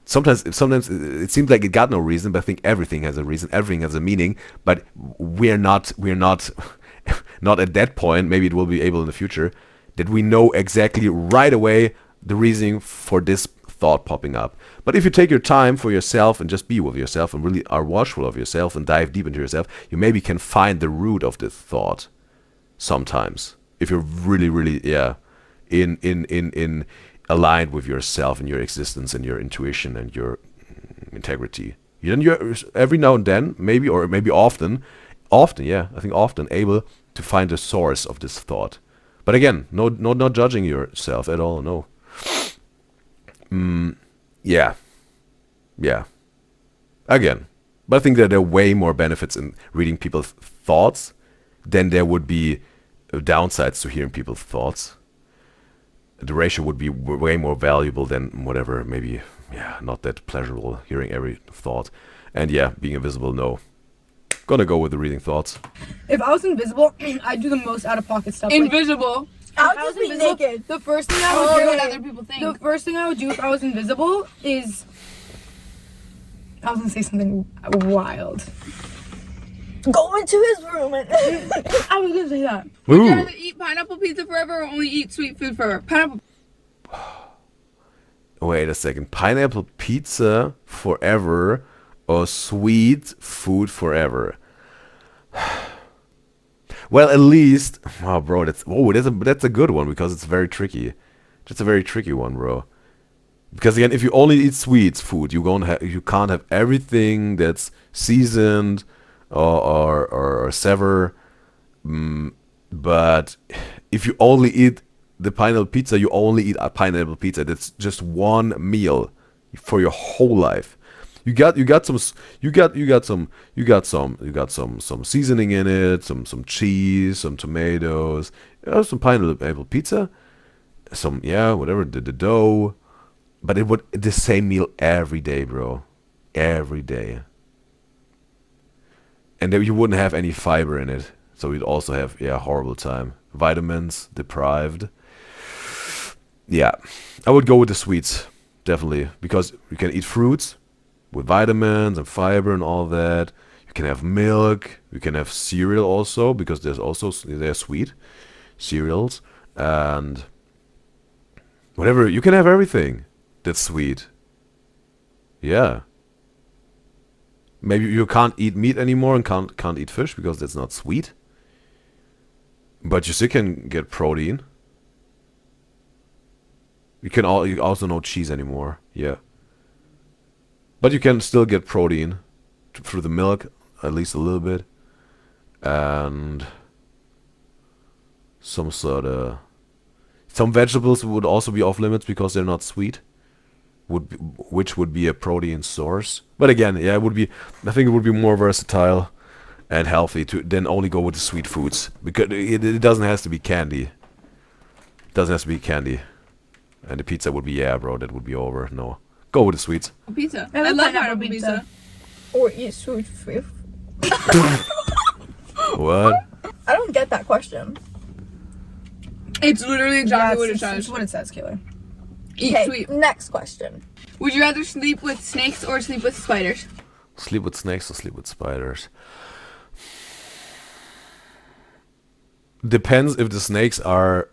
Sometimes it seems like it got no reason, but I think everything has a reason. Everything has a meaning. But we're not not at that point. Maybe it will be able in the future that we know exactly right away the reasoning for this thought popping up. But if you take your time for yourself and just be with yourself and really are watchful of yourself and dive deep into yourself, you maybe can find the root of this thought sometimes. If you're really in aligned with yourself and your existence and your intuition and your integrity. Then you're every now and then, maybe often, yeah, I think often able to find the source of this thought. But again, not judging yourself at all, no. Yeah. Again, but I think that there are way more benefits in reading people's thoughts than there would be downsides to hearing people's thoughts. The ratio would be way more valuable than whatever, maybe, yeah, not that pleasurable hearing every thought. And yeah, being invisible, no. Gonna go with the reading thoughts. If I was invisible, I'd do the most out-of-pocket stuff. Invisible. I'll just be naked. The first thing I Oh, would do, what other people think. the first thing I would do if I was invisible is, I was gonna say something wild. Go into his room and I was gonna say that. Would you Ooh. rather eat pineapple pizza forever or only eat sweet food forever? Pineapple. Wait a second. Pineapple pizza forever or sweet food forever? Well, at least, oh, bro, that's a good one because it's very tricky. That's a very tricky one, bro. Because again, if you only eat sweet food, you can't have everything that's seasoned or savour. But if you only eat the pineapple pizza, you only eat a pineapple pizza. That's just one meal for your whole life. You got some seasoning in it, some cheese, some tomatoes, some pineapple pizza, whatever, the dough, but it would the same meal every day, bro, every day, and then you wouldn't have any fiber in it, so you'd also have horrible time, vitamins deprived. Yeah, I would go with the sweets definitely, because you can eat fruits with vitamins and fiber and all that. You can have milk. You can have cereal also, because they're sweet cereals, and whatever. You can have everything that's sweet. Yeah. Maybe you can't eat meat anymore and can't eat fish because that's not sweet. But you still can get protein. You also no cheese anymore. Yeah. But you can still get protein through the milk, at least a little bit, and some vegetables would also be off limits because they're not sweet, which would be a protein source. But again, I think it would be more versatile and healthy to then only go with the sweet foods, because it doesn't have to be candy. It doesn't have to be candy, and the pizza would be bro, that would be over. No. Go with the sweets. Pizza. I I love love pineapple pineapple pizza. pizza. Or eat sweet food. What? I don't get that question. It's literally exactly what it It's says. what it says, Kayla. Eat Okay, sweet. next question. Would you rather sleep with snakes or sleep with spiders? Sleep with snakes or sleep with spiders? Depends if the snakes are,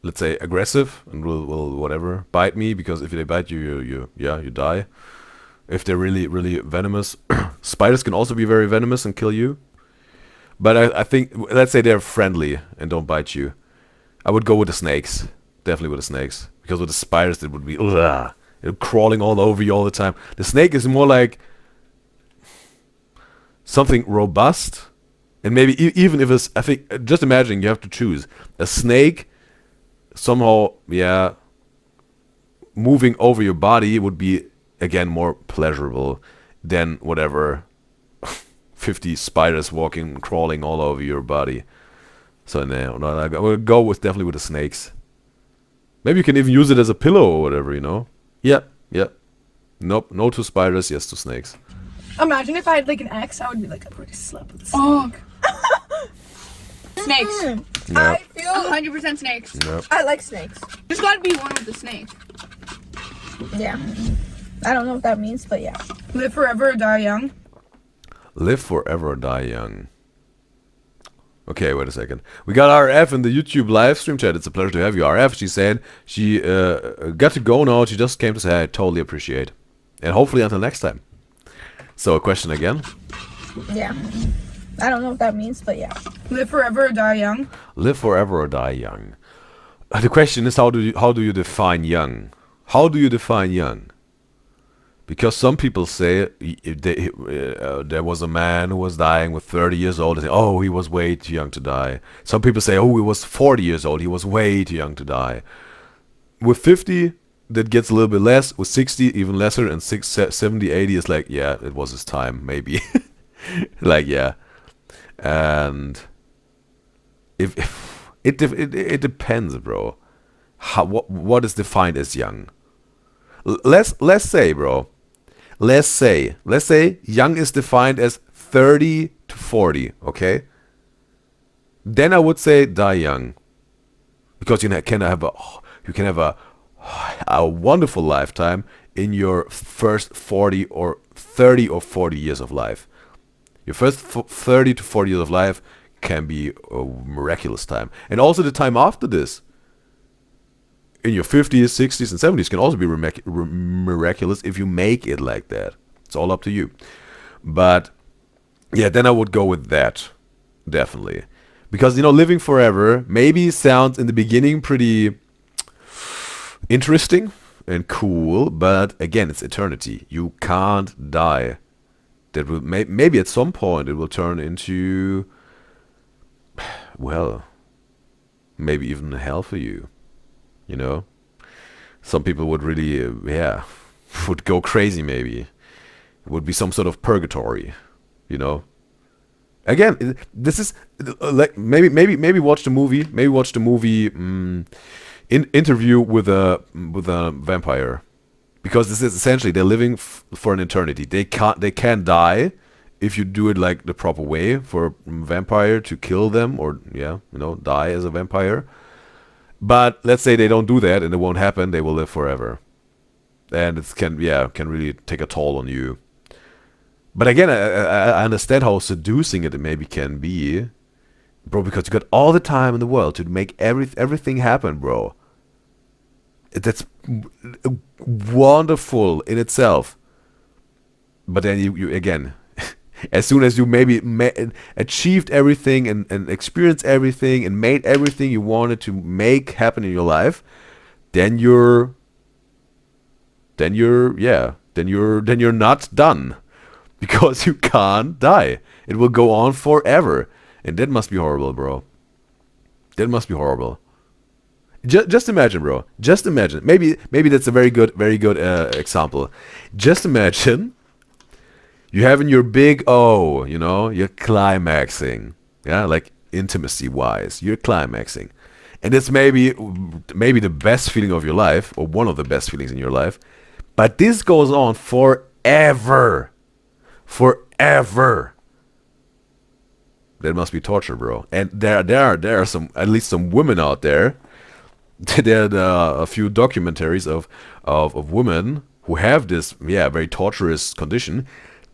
let's say, aggressive and will whatever bite me, because if they bite you, you die. If they're really, really venomous, spiders can also be very venomous and kill you. But I think, let's say they're friendly and don't bite you, I would go with the snakes. Definitely with the snakes, because with the spiders it would be crawling all over you all the time. The snake is more like something robust, and maybe even if it's, I think, just imagine you have to choose a snake. Somehow, moving over your body would be, again, more pleasurable than whatever 50 spiders crawling all over your body. So no, I will go definitely with the snakes. Maybe you can even use it as a pillow or whatever, Yeah. Nope, no to spiders, yes to snakes. Imagine if I had like an ex, I would be like, I've already slept with a snake. Oh. Snakes. I Nope. feel 100% snakes. Nope. I like snakes. There's gotta be one with the snake. Yeah. I don't know what that means, but yeah. Live forever or die young. Live forever or die young. Okay, wait a second. We got RF in the YouTube live stream chat. It's a pleasure to have you, RF. She said she got to go now. She just came to say I totally appreciate. And hopefully until next time. So a question again. Yeah. I don't know what that means, but yeah. Live forever or die young. Live forever or die young. The question is, how do you define young? How do you define young? Because some people say there was a man who was dying with 30 years old. They say, oh, he was way too young to die. Some people say, oh, he was 40 years old. He was way too young to die. With 50, that gets a little bit less. With 60, even lesser. And 70, 80 is like, yeah, it was his time, maybe. Like, yeah. And if it depends, bro. What is defined as young? Let's say, bro. Let's say young is defined as 30 to 40, okay? Then I would say die young, because you can have a wonderful lifetime in your first 40 or 30 or 40 years of life. Your first 30 to 40 years of life can be a miraculous time, and also the time after this. In your 50s, 60s, and 70s can also be miraculous if you make it like that. It's all up to you. But, yeah, then I would go with that. Definitely. Because, living forever maybe sounds in the beginning pretty interesting and cool. But, again, it's eternity. You can't die. That will maybe at some point it will turn into, well, maybe even hell for you. You know, some people would really, would go crazy. Maybe it would be some sort of purgatory. You know. Again, this is like maybe watch the movie. Maybe watch the movie. Interview with a vampire, because this is essentially they're living for an eternity. They can die if you do it like the proper way for a vampire to kill them, or die as a vampire. But let's say they don't do that and it won't happen. They will live forever, and it can really take a toll on you. But again, I understand how seducing it maybe can be, bro, because you got all the time in the world to make everything happen, bro. That's wonderful in itself. But then you again, as soon as you maybe achieved everything and experienced everything and made everything you wanted to make happen in your life, then you're not done. Because you can't die. It will go on forever. And that must be horrible, bro. That must be horrible. Just imagine, bro. Just imagine. Maybe that's a very good example. Just imagine you having your big O, you're climaxing. Yeah, like intimacy-wise. You're climaxing. And it's maybe the best feeling of your life, or one of the best feelings in your life. But this goes on forever. Forever. That must be torture, bro. And there are some, at least some women out there. There are a few documentaries of women who have this very torturous condition,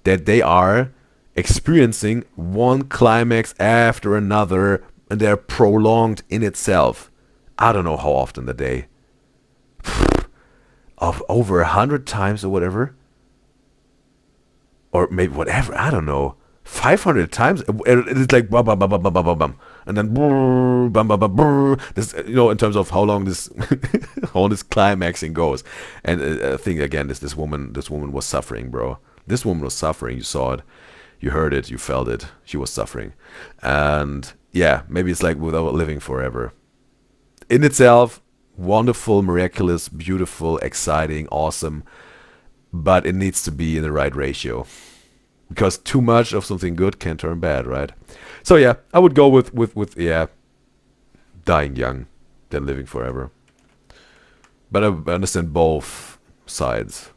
that they are experiencing one climax after another, and they're prolonged in itself. I don't know how often a day. Of over 100 times or whatever. Or maybe whatever, I don't know, 500 times. It's like bum bum bum bum bum bum bum, and then bum bum bum bum. This, in terms of how long this climaxing goes. And I think again, this woman was suffering, bro. This woman was suffering. You saw it, you heard it, you felt it. She was suffering, and maybe it's like without living forever. In itself, wonderful, miraculous, beautiful, exciting, awesome. But it needs to be in the right ratio, because too much of something good can turn bad, right? So I would go with dying young than living forever. But I understand both sides.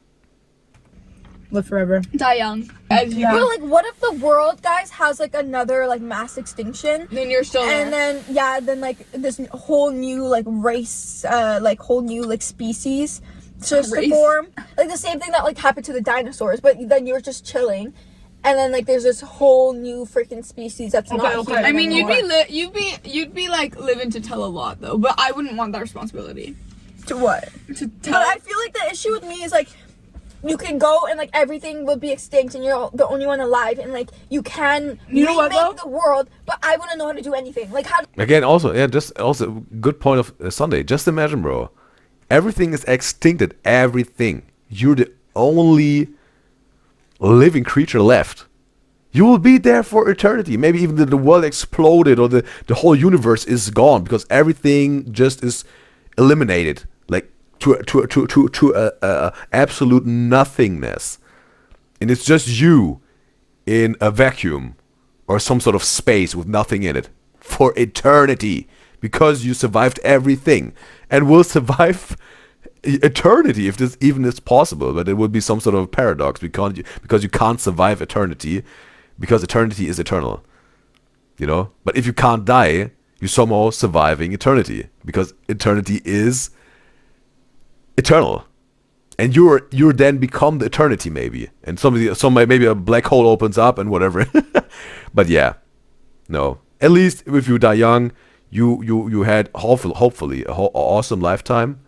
Live forever. Die young. As you Well, like, what if the world, guys, has like another like mass extinction? then you're still there. And then like this whole new like race, like whole new like species starts to Race? form. Like the same thing that like happened to the dinosaurs, but then you're just chilling, and then like there's this whole new freaking species that's not Okay. human I mean, anymore. you'd be like living to tell a lot though, but I wouldn't want that responsibility. To what? To But tell. I feel like the issue with me is like, you can go and like everything will be extinct and you're the only one alive, and like you can know what, remake though? the world, but I wouldn't know how to do anything. Like how? Again, also good point of Sunday. Just imagine, bro. Everything is extincted. Everything. You're the only living creature left. You will be there for eternity. Maybe even the world exploded, or the whole universe is gone, because everything just is eliminated, like to absolute nothingness, and it's just you in a vacuum or some sort of space with nothing in it for eternity, because you survived everything and will survive eternity, if this even is possible. But it would be some sort of paradox, because you can't survive eternity, because eternity is eternal, but if you can't die, you're somehow surviving eternity, because eternity is eternal, and you're then become the eternity, maybe, and maybe a black hole opens up and whatever. But no, at least if you die young, you had hopefully a awesome lifetime,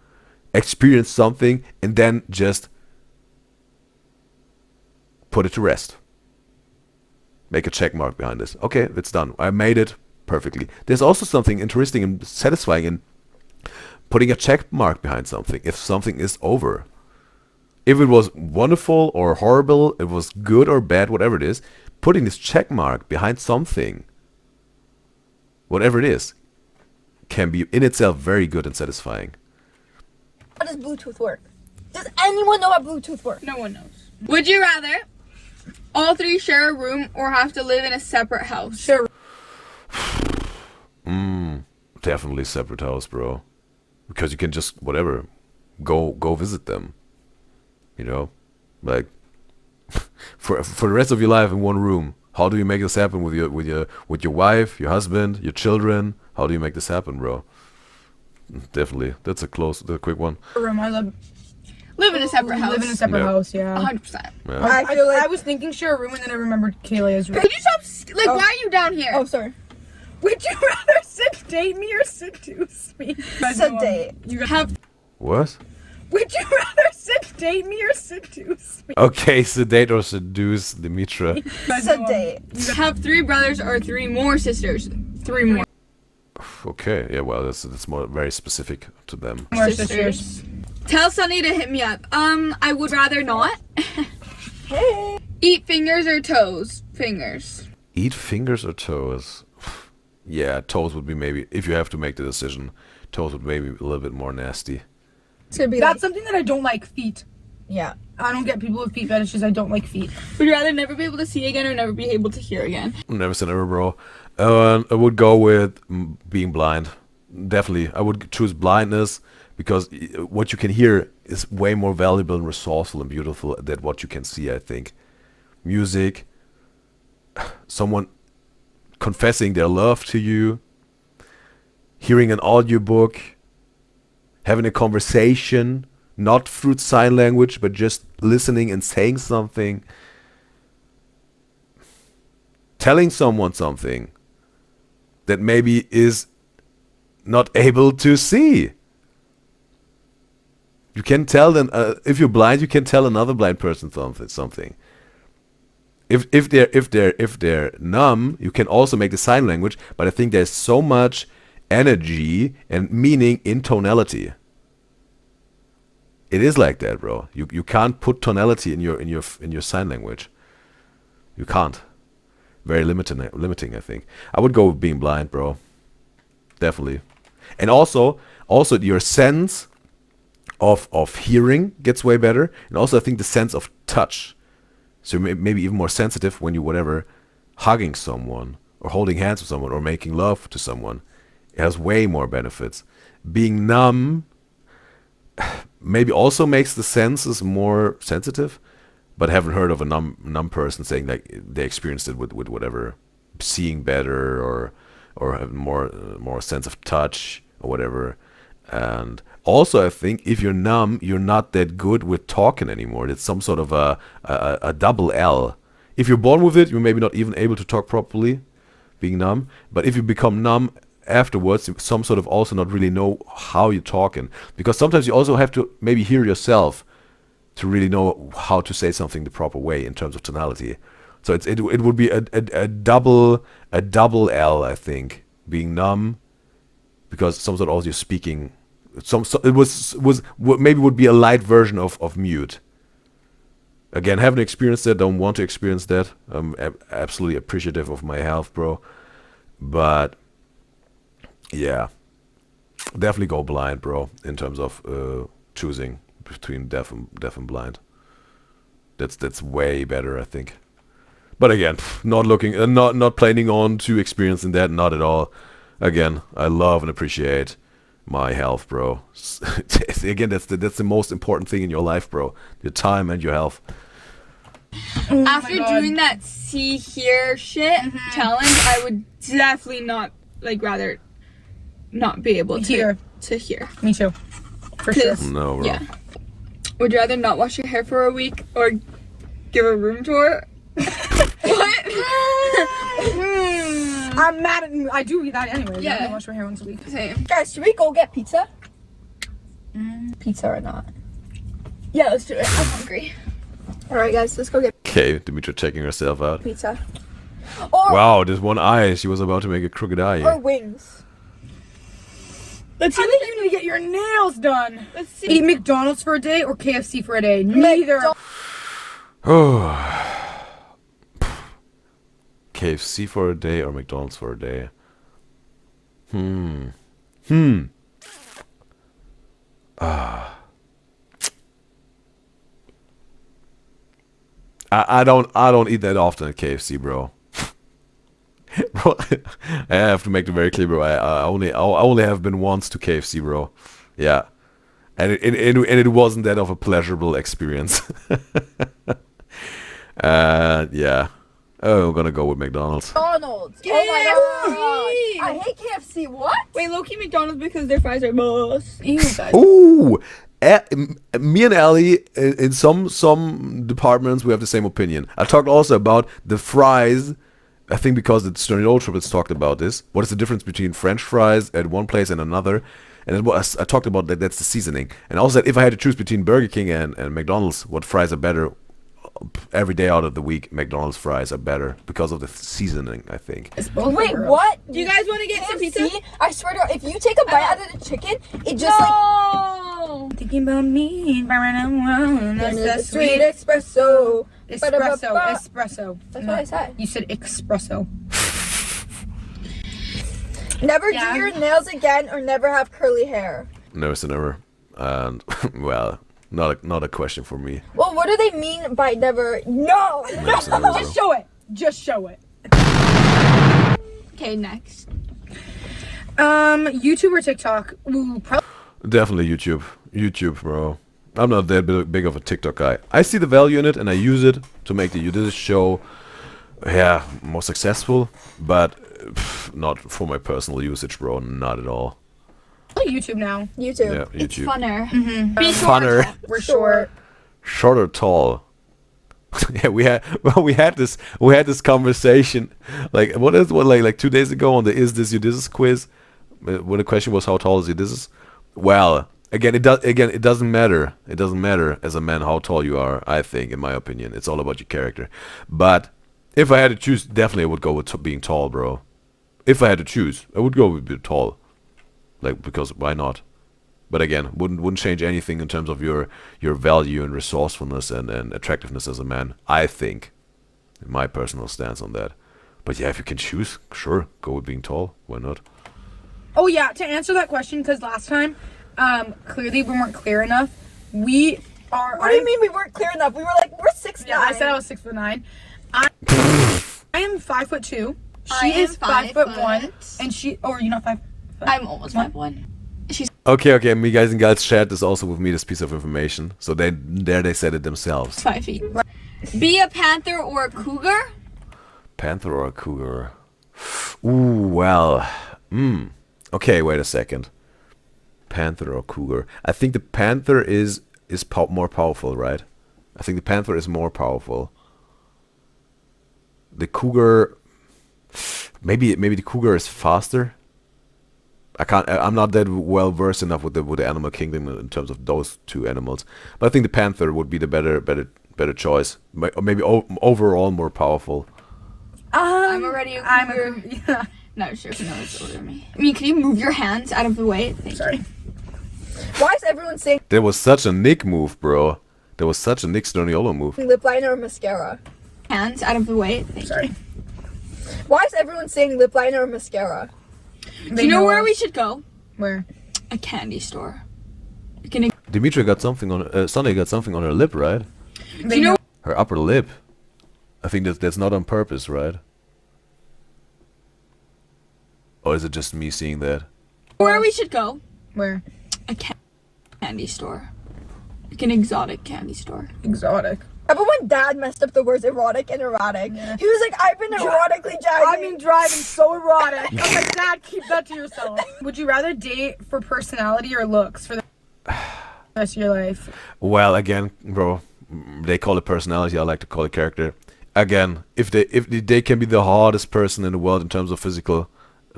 experienced something, and then just put it to rest. Make a check mark behind this. Okay, it's done. I made it perfectly. There's also something interesting and satisfying in putting a check mark behind something, if something is over. If it was wonderful or horrible, it was good or bad, whatever it is, putting this check mark behind something, whatever it is, can be in itself very good and satisfying. How does Bluetooth work? Does anyone know how Bluetooth works? No one knows. Would you rather all three share a room or have to live in a separate house? Sure. Definitely separate house, bro. Because you can just whatever, go visit them. You know, like for the rest of your life in one room. How do you make this happen with your wife, your husband, your children? How do you make this happen, bro? Definitely, that's a quick one. Room. I live Live in a separate house. in a separate Yeah. house. Yeah. 100%. Yeah. I feel like I was thinking share a room, and then I remembered Kayla's room. Could you stop? Why are you down here? oh sorry. Would you rather sedate me or seduce me? Sedate. You have. What? Would you rather sedate me or seduce me? Okay, sedate or seduce Dimitra. Sedate. You have 3 brothers or 3 more sisters. 3 more Okay, yeah, well, that's more very specific to them. More sisters. Tell Sunny to hit me up. I would rather not. Hey. Eat fingers or toes? Fingers. Eat fingers or toes? Yeah, toes would be maybe, if you have to make the decision, toes would maybe a little bit more nasty. It's gonna be That's like, something that I don't like. Feet. yeah. I don't get people with feet fetishes. I don't like feet. Would you rather never be able to see again or never be able to hear again? Never say never, bro. I would go with being blind. Definitely, I would choose blindness because what you can hear is way more valuable and resourceful and beautiful than what you can see, I think. Music, someone confessing their love to you, hearing an audiobook, having a conversation, not through sign language, but just listening and saying something, telling someone something that maybe is not able to see. You can tell them, if you're blind, you can tell another blind person something. If they're numb, you can also make the sign language, but I think there's so much energy and meaning in tonality. It is like that, bro. You can't put tonality in your sign language. You can't. Very limiting, I think. I would go with being blind, bro. Definitely. And also your sense of hearing gets way better, and also I think the sense of touch. So maybe even more sensitive when you whatever hugging someone or holding hands with someone or making love to someone. It has way more benefits. Being numb maybe also makes the senses more sensitive, but I haven't heard of a numb person saying like they experienced it with whatever, seeing better or having more sense of touch or whatever. And also I think if you're numb, you're not that good with talking anymore. It's some sort of a double L. If you're born with it, you're maybe not even able to talk properly, being numb. But if you become numb afterwards, some sort of also not really know how you're talking, because sometimes you also have to maybe hear yourself to really know how to say something the proper way in terms of tonality. So it would be a double L, I think, being numb, because some sort of also you're speaking. It was maybe would be a light version of mute. Again, haven't experienced that, don't want to experience that. I'm absolutely appreciative of my health, bro. But yeah, definitely go blind, bro, in terms of choosing between deaf and blind. That's way better, I think. But again, not planning on to experiencing that, not at all. Again, I love and appreciate my health, bro. Again, that's the most important thing in your life, bro. Your time and your health. Oh After doing that see hear shit challenge, I would definitely not rather not be able to hear. Me too. For sure. No, bro. Yeah. Would you rather not wash your hair for a week or give a room tour? What? I'm mad at I do that anyway. Yeah. I wash my hair once a week. Same. Guys, should we go get pizza? Pizza or not? Yeah, let's do it. I'm hungry. Alright guys, let's go get Okay, Dimitra checking herself out. pizza. Or Wow, there's one eye. She was about to make a crooked eye. or wings. Let's I see. think you need to get your nails done. Let's see. Eat McDonald's for a day or KFC for a day. Neither. Oh. KFC for a day or McDonald's for a day? I don't eat that often at KFC, bro. Bro, I have to make it very clear, bro. I only have been once to KFC, bro. Yeah, and it wasn't that of a pleasurable experience. Yeah. Oh, I'm gonna go with McDonald's. McDonald's. Oh my god. I hate KFC. What? Wait, low-key McDonald's because their fries are boss. Ew, guys. Ooh, me and Ellie in some departments we have the same opinion. I talked also about the fries. I think because the Triplets talked about this. What is the difference between French fries at one place and another? And then I talked about that's the seasoning. And I also said if I had to choose between Burger King and McDonald's, what fries are better? Every day out of the week, McDonald's fries are better because of the seasoning, I think. Wait, what? Do you guys want to get some pizza? I swear to God, if you take a bite out of the chicken, it just like Thinking about me, that's the sweet sweet espresso. espresso. That's what I said. You said espresso. Never do your nails again or never have curly hair. Never say never. And well, not a question for me. Well, what do they mean by never? No! Never say never, Just bro. show it. Just show it. Okay, next. YouTube or TikTok? Ooh, probably. Definitely YouTube. YouTube, bro. I'm not that big of a TikTok guy. I see the value in it and I use it to make the UDYZYZ show, yeah, more successful. But not for my personal usage, bro. Not at all. YouTube now. YouTube. Yeah, It's YouTube. funner. Be Funner. We're short. Short or tall? Yeah, we had this conversation like like 2 days ago on the Is This UDYZYZ quiz, when the question was how tall is UDYZYZ. Well, it doesn't matter. It doesn't matter as a man how tall you are. I think, in my opinion, it's all about your character. But if I had to choose, definitely I would go with being tall, bro. If I had to choose, I would go with being tall, like because why not? But again, wouldn't change anything in terms of your value and resourcefulness and attractiveness as a man. I think, my personal stance on that. But yeah, if you can choose, sure, go with being tall. Why not? Oh yeah, to answer that question, because last time, clearly we weren't clear enough. We are. What do you mean we weren't clear enough? We were like, we're 6'9". Yeah, I said I was 6'9". I am 5'2". I She am is 5'1", 5'. and she. Or you're not 5'. I'm almost 5'1". Okay, me guys and gals shared this also with me, this piece of information. So they said it themselves. 5 feet. Be a panther or a cougar? Panther or a cougar? Ooh, well, okay, wait a second. Panther or cougar? I think the panther is more powerful, right? I think the panther is more powerful. The cougar, maybe the cougar is faster. I'm not that well versed enough with the animal kingdom in terms of those two animals, but I think the panther would be the better choice. Or maybe overall more powerful. I'm already a cougar. Yeah. Not sure if you know this older than me. I mean, can you move your hands out of the way? Thank you. Why is everyone saying There was such a Nick move, bro. There was such a Nick Sturniolo move. lip liner or mascara? Hands out of the way. Thank you. Why is everyone saying lip liner or mascara? Do you know where we should go? Where? A candy store. Can Dimitri got something on. Sunny got something on her lip, right? do you know Her upper lip. I think that's not on purpose, right? Or is it just me seeing that? where we should go? Where? A candy store. Like an exotic candy store. Exotic. Everyone dad messed up the words erotic and erotic. Yeah. He was like, I've been erotically jagging. I've been driving so erotic. I'm like, Dad, keep that to yourself. Would you rather date for personality or looks for the rest of your life? Well, again, bro, they call it personality. I like to call it character. Again, if they can be the hardest person in the world in terms of physical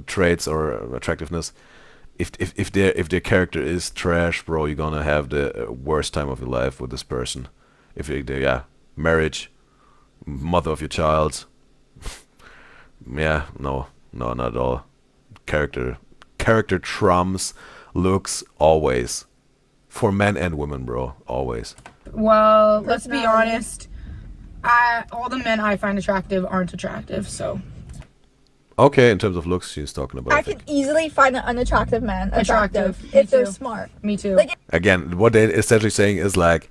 traits or attractiveness, if their character is trash, bro, you're gonna have the worst time of your life with this person. If they marriage, mother of your child, yeah, no, not at all. Character trumps looks always, for men and women, bro, always. Well, let's be honest. All the men I find attractive aren't attractive, so. Okay, in terms of looks, she's talking about. I can easily find an unattractive man attractive Me if they're too. smart. Me too. Like, Again, what they're essentially saying is like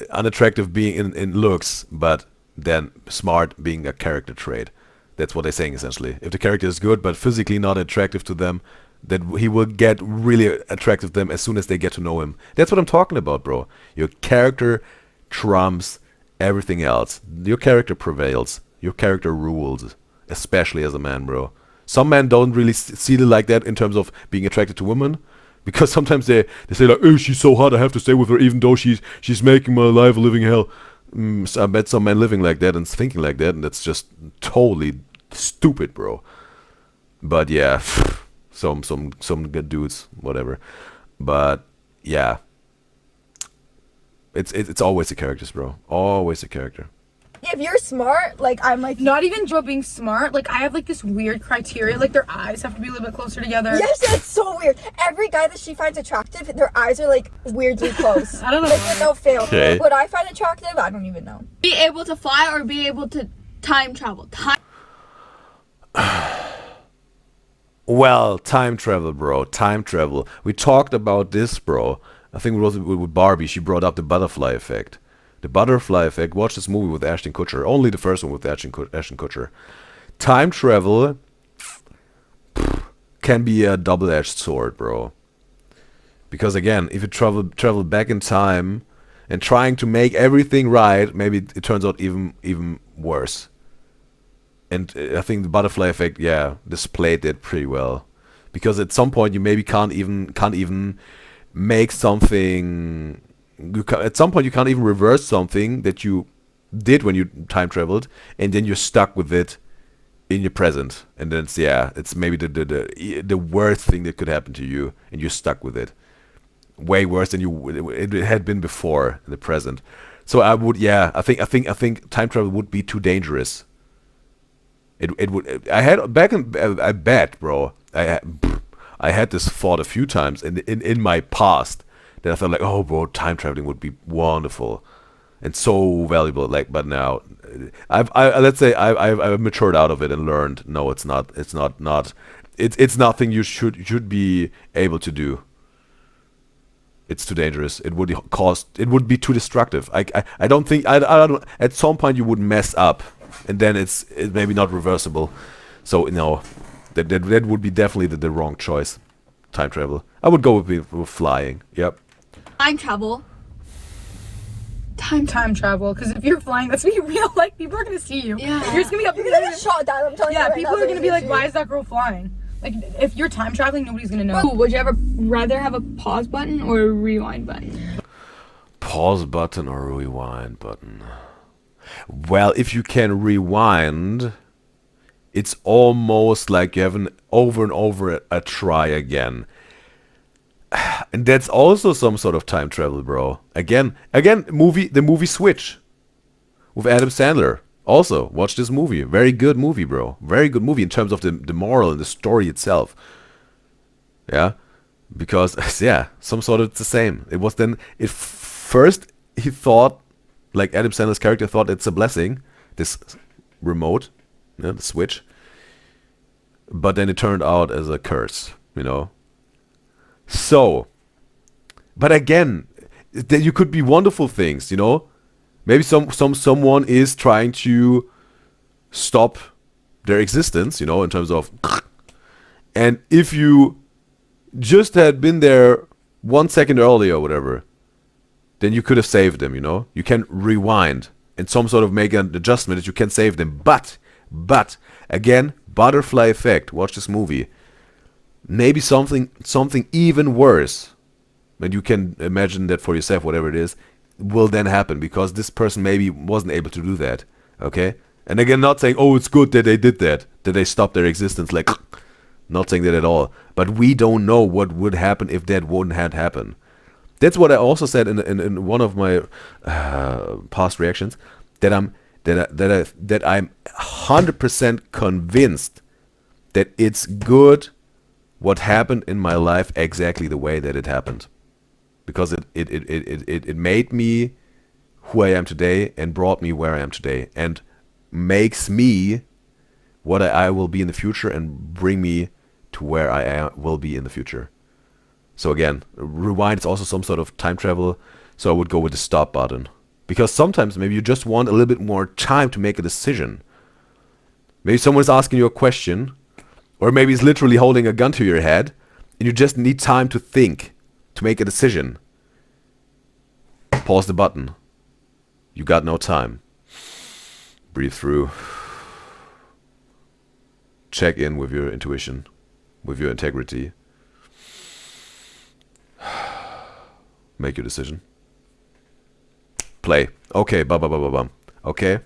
unattractive being in looks, but then smart being a character trait. That's what they're saying essentially. If the character is good but physically not attractive to them, that he will get really attractive to them as soon as they get to know him. That's what I'm talking about, bro. Your character trumps everything else. Your character prevails. Your character rules, especially as a man, bro. Some men don't really see it like that in terms of being attracted to women, because sometimes they say like, oh, she's so hot, I have to stay with her even though she's making my life a living hell. So I bet some men living like that and thinking like that, and that's just totally stupid, bro. But yeah, some good dudes, whatever. But yeah, it's always the characters, bro. Always the character. if you're smart, like I'm like, Not even just being smart. Like I have like this weird criteria. Like their eyes have to be a little bit closer together. yes, that's so weird. Every guy that she finds attractive, their eyes are like weirdly close. I don't know. Like no fail. Okay. What I find attractive, I don't even know. Be able to fly or be able to time travel. Well, time travel, bro. Time travel. We talked about this, bro. I think it was with Barbie. She brought up the butterfly effect. The butterfly effect. Watch this movie with Ashton Kutcher. Only the first one with Ashton Kutcher. Time travel can be a double-edged sword, bro. Because again, if you travel back in time and trying to make everything right, maybe it turns out even worse. And I think the butterfly effect, yeah, displayed it pretty well. Because at some point you maybe can't even make something. At some point you can't even reverse something that you did when you time traveled, and then you're stuck with it in your present. And then it's maybe the worst thing that could happen to you, and you're stuck with it. Way worse than it had been before in the present. So I think time travel would be too dangerous. It would. I bet, bro. I had this thought a few times in my past that I thought like, oh, bro, time traveling would be wonderful and so valuable. Like, but now, let's say I've matured out of it and learned. No, it's not. It's not. It's nothing you should be able to do. It's too dangerous. It would be too destructive. I don't think. I don't. At some point, you would mess up. And then it's maybe not reversible. So no, that would be definitely the wrong choice. Time travel. I would go with flying. Yep. Time travel. Time travel. Because if you're flying, let's be real. Like people are gonna see you. Yeah. You're just gonna be up You're there. gonna get shot down. I'm telling you. Yeah, right people now, are gonna be like, shoot. why is that girl flying? Like if you're time traveling, nobody's gonna know. Ooh, would you ever rather have a pause button or a rewind button? Pause button or rewind button. Well, if you can rewind, it's almost like you have an over and over a try again. And that's also some sort of time travel, bro. Again, the movie Switch with Adam Sandler. Also, watch this movie. Very good movie, bro. Very good movie in terms of the moral and the story itself. Yeah, because yeah, some sort of it's the same. It was then first he thought. Like Adam Sandler's character thought it's a blessing, this remote, the Switch. But then it turned out as a curse, you know. So, but again, you could be wonderful things, you know. Maybe someone is trying to stop their existence, you know, in terms of. And if you just had been there 1 second earlier or whatever, then you could have saved them, you know? You can rewind and some sort of make an adjustment that you can save them. But, again, butterfly effect. Watch this movie. Maybe something even worse, and you can imagine that for yourself, whatever it is, will then happen because this person maybe wasn't able to do that, okay? And again, not saying, oh, it's good that they did that they stopped their existence, like, not saying that at all. But we don't know what would happen if that wouldn't have happened. That's what I also said in one of my past reactions, that I'm 100% convinced that it's good what happened in my life exactly the way that it happened, because it made me who I am today and brought me where I am today and makes me what I will be in the future and bring me to where I will be in the future. So again, rewind is also some sort of time travel. So I would go with the stop button. Because sometimes maybe you just want a little bit more time to make a decision. Maybe someone's asking you a question, or maybe he's literally holding a gun to your head, and you just need time to think, to make a decision. Pause the button. You got no time. Breathe through. Check in with your intuition, with your integrity. Make your decision. Play. Okay, okay.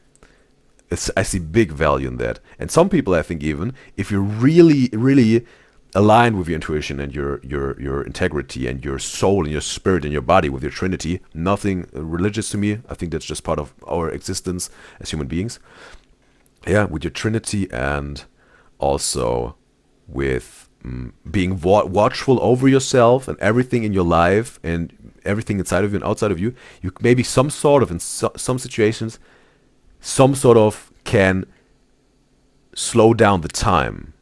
I see big value in that. And some people, I think, even if you're really aligned with your intuition and your integrity and your soul and your spirit and your body with your Trinity, nothing religious to me. I think that's just part of our existence as human beings. Yeah, with your Trinity and also with being watchful over yourself and everything in your life and everything inside of you and outside of you, you maybe some sort of, in some situations, some sort of can slow down the time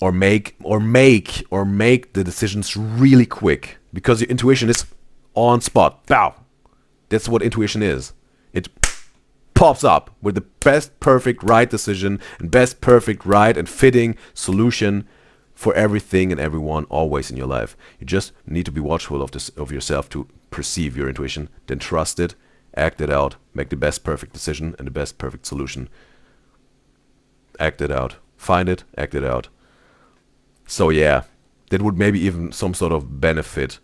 or make the decisions really quick because your intuition is on spot. Bow. That's what intuition is. It pops up with the best perfect right decision and best perfect right and fitting solution for everything and everyone always in your life. You just need to be watchful of yourself to perceive your intuition, then trust it, act it out, make the best perfect decision and the best perfect solution. Act it out. Find it, act it out. So yeah, that would maybe even some sort of benefit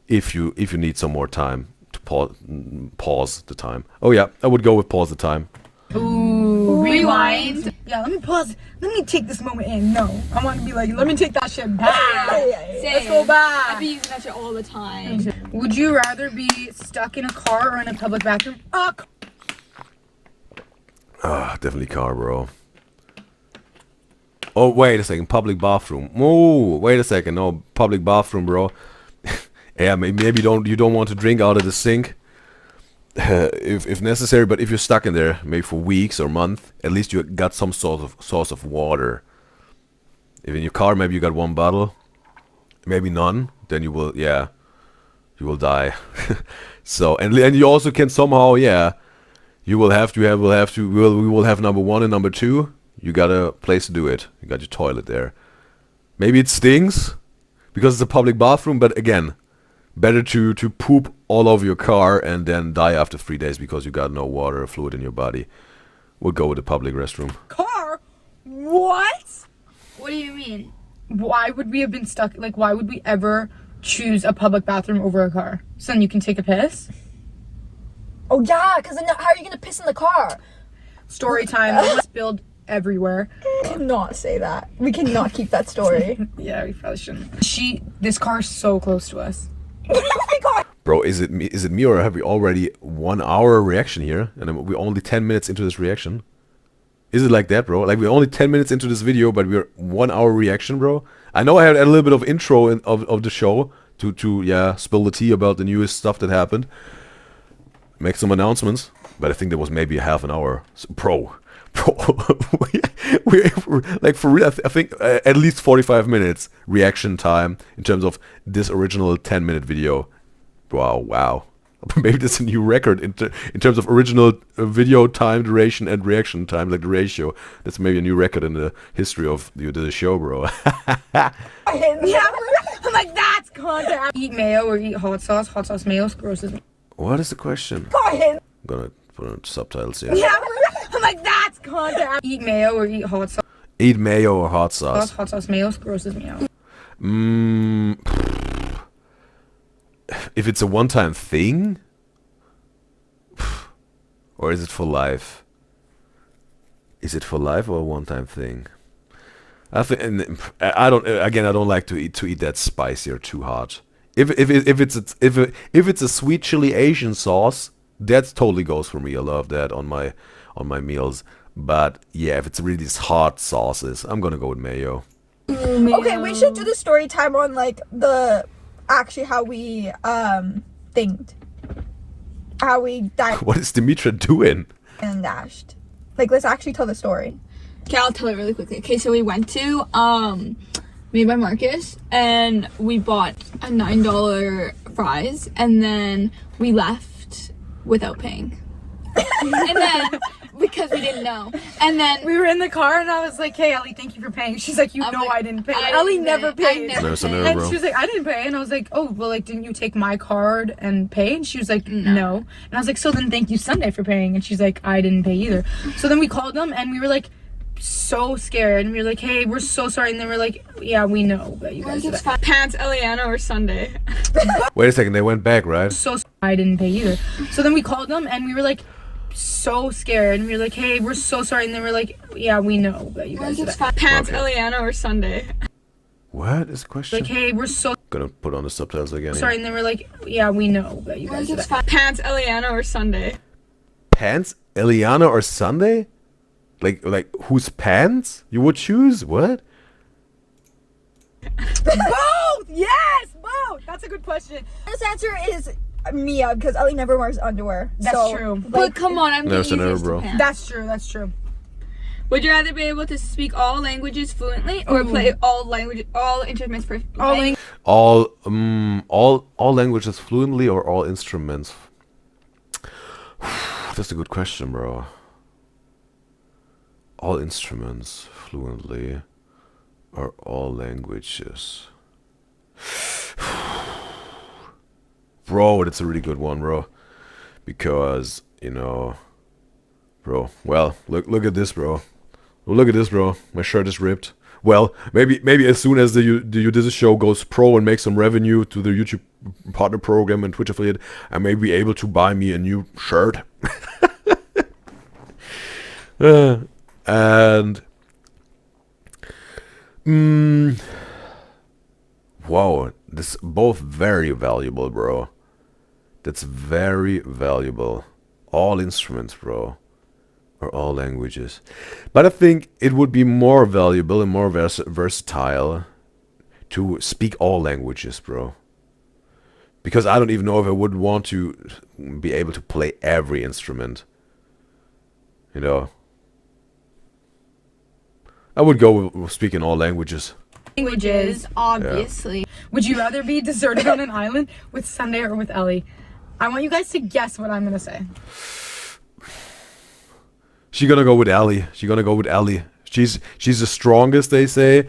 if you need some more time to pause the time. Oh yeah, I would go with pause the time. Ooh, rewind. Yeah, let me pause. Let me take this moment in. No, I want to be like, let me take that shit back. Let's go back. I'd be using that shit all the time. Would you rather be stuck in a car or in a public bathroom? Definitely car, bro. Oh, wait a second. Public bathroom. Oh, wait a second. No, public bathroom, bro. Yeah, maybe you don't want to drink out of the sink. If necessary, but if you're stuck in there, maybe for weeks or months, at least you got some sort of source of water. If in your car, maybe you got one bottle, maybe none, then you will die. So and you also can somehow, we will have number one and number two. You got a place to do it. You got your toilet there. Maybe it stinks because it's a public bathroom, but again, better to poop all over your car and then die after 3 days because you got no water or fluid in your body. We'll go with the public restroom. Car? What? What do you mean? Why would we have been stuck? Like, why would we ever choose a public bathroom over a car? So then you can take a piss? Oh yeah, because then how are you gonna piss in the car? Story time. Spilled everywhere. Cannot say that. We cannot keep that story. Yeah, we probably shouldn't. This car's so close to us. Oh my god. Bro, is it me or have we already 1 hour reaction here and we're only 10 minutes into this reaction? Is it like that, bro? Like we're only 10 minutes into this video, but we're 1 hour reaction, bro. I know I had a little bit of intro of the show to spill the tea about the newest stuff that happened, make some announcements, but I think there was maybe a half an hour. So, bro, we're like for real. I think at least 45 minutes reaction time in terms of this original 10-minute video. Wow. Maybe that's a new record in terms of original video time duration and reaction time, like the ratio. That's maybe a new record in the history of the show, bro. Yeah, I'm like, that's content. Eat mayo or eat hot sauce. Hot sauce mayo grosses me. What is the question? God. I'm gonna put on subtitles here. Yeah, I'm like, that's content. Eat mayo or eat hot sauce. Eat mayo or hot sauce? Hot sauce mayo grosses me out. If it's a one-time thing, or is it for life? Is it for life or a one-time thing? I think I don't like to eat that spicy or too hot. If it's a sweet chili Asian sauce, that totally goes for me. I love that on my meals. But yeah, if it's really these hot sauces, I'm gonna go with mayo. Okay, we should do the story time on like how we thinked. How we died What is Dimitra doing? and dashed. Like, let's actually tell the story. Okay, I'll tell it really quickly. Okay, so we went to Made by Marcus, and we bought a $9 fries, and then we left without paying. And then because we didn't know, and then We were in the car and I was like, "Hey, Ellie, thank you for paying." She's like, "You I was know like, I didn't pay." I Ellie didn't never pay. I paid. never Never say never, paid. And bro. she was like, "I didn't pay," and I was like, "Oh, well, like, didn't you take my card and pay?" And she was like, "No." And I was like, "So then, thank you, Sunday, for paying." And she's like, "I didn't pay either." So then we called them and we were like, so scared, and we were like, "Hey, we're so sorry." And they were like, "Yeah, we know that you guys did that." Pants, Eliana, or Sunday. Wait a second, they went back, right? I didn't pay either. So then we called them and we were like, so scared, and we were like, "Hey, we're so sorry." And they were like, "Yeah, we know that you guys did that." Pants, Okay. Eliana, or Sunday. What is the question? Like, "Hey, we're so Gonna put on the subtitles again. sorry," and they were like, "Yeah, we know that you guys did that." Pants, Eliana, or Sunday. Pants, Eliana or Sunday? Like whose pants you would choose? What? Both! Yes, both. That's a good question. This answer is Mia, because Ellie never wears underwear. That's so, true. Like, But come on, I'm Never the said never, easiest to bro. pants. That's true. That's true. Would you rather be able to speak all languages fluently or play all instruments perfectly? All languages fluently or all instruments? That's a good question, bro. All instruments fluently or all languages? Bro, that's a really good one, bro. Because, you know, bro, well, look at this, bro. Look at this, bro. My shirt is ripped. Well, maybe as soon as the UDYZYZ show goes pro and makes some revenue to the YouTube partner program and Twitch affiliate, I may be able to buy me a new shirt. And wow, this both very valuable, bro. That's very valuable. All instruments, bro. Or all languages. But I think it would be more valuable and more versatile to speak all languages, bro. Because I don't even know if I would want to be able to play every instrument. You know. I would go with speaking all languages. Languages. Obviously. Would you rather be deserted on an island with Sunday or with Ellie? I want you guys to guess what I'm gonna say. She's gonna go with Ellie. She's gonna go with Ellie. She's the strongest, they say.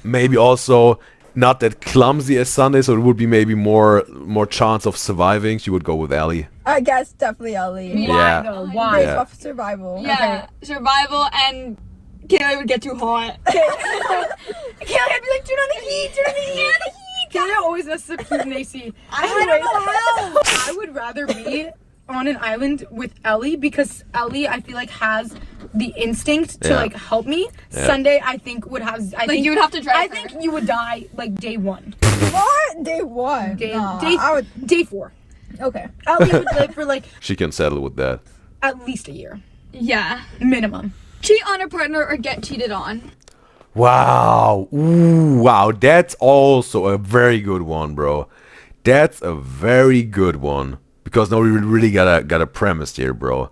Maybe also not that clumsy as Sunday, so it would be maybe more chance of surviving. She would go with Ellie. I guess definitely Ellie. Yeah. Why though? Why? Based Yeah. off survival. Yeah, survival, and Kayla would get too hot. Kaylee would be like, turn on the heat, turn on the heat. Kayla always has to keep an AC. I don't know how. I would rather be on an island with Ellie because Ellie, I feel like, has the instinct to Yeah. like help me. Yeah. Sunday, I think would have. I think you would have to drive I her. think you would die like day one. What? Day one. Day Nah, day, I would. day 4. Okay. Ellie would live for like She can settle with that. at least a year Yeah. minimum. Cheat on a partner or get cheated on. Wow. Ooh, wow. That's also a very good one, bro. That's a very good one. Because now we really got a premise here, bro.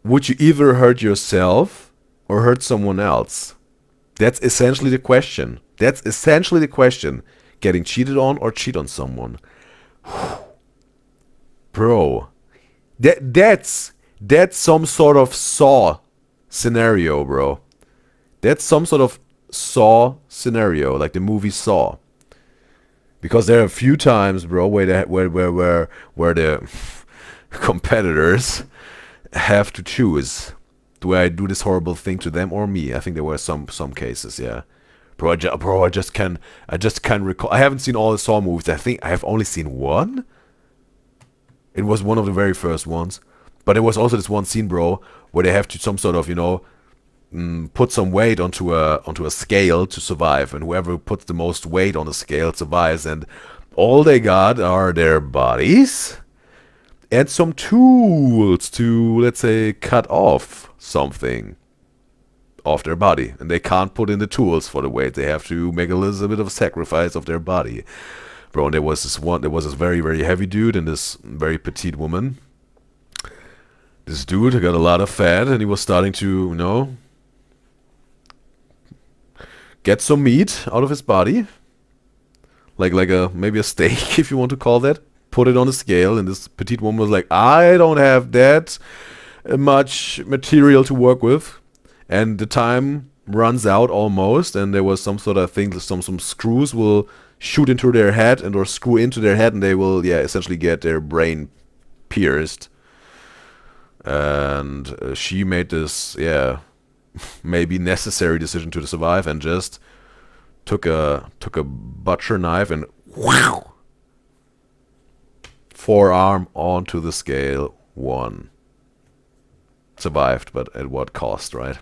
Would you either hurt yourself or hurt someone else? That's essentially the question. That's essentially the question. Getting cheated on or cheat on someone. Bro. That's some sort of Saw scenario, bro. That's some sort of Saw scenario, like the movie Saw. Because there are a few times, bro, where the competitors have to choose: do I do this horrible thing to them or me? I think there were some cases, yeah. Bro, I just can't recall. I haven't seen all the Saw movies. I think I have only seen one. It was one of the very first ones, but there was also this one scene, bro, where they have to some sort of, you know, put some weight onto a scale to survive, and whoever puts the most weight on the scale survives, and all they got are their bodies and some tools to, let's say, cut off something off their body, and they can't put in the tools for the weight. They have to make a little bit of a sacrifice of their body, bro. And there was this very, very heavy dude and this very petite woman. This dude got a lot of fat and he was starting to, you know, get some meat out of his body. Like maybe a steak, if you want to call that. Put it on a scale, and this petite woman was like, I don't have that much material to work with. And the time runs out almost, and there was some sort of thing, some screws will shoot into their head and or screw into their head, and they will, yeah, essentially get their brain pierced. And she made this, yeah, maybe necessary decision to survive, and just took a butcher knife and wow, forearm onto the scale. 1. Survived, but at what cost, right?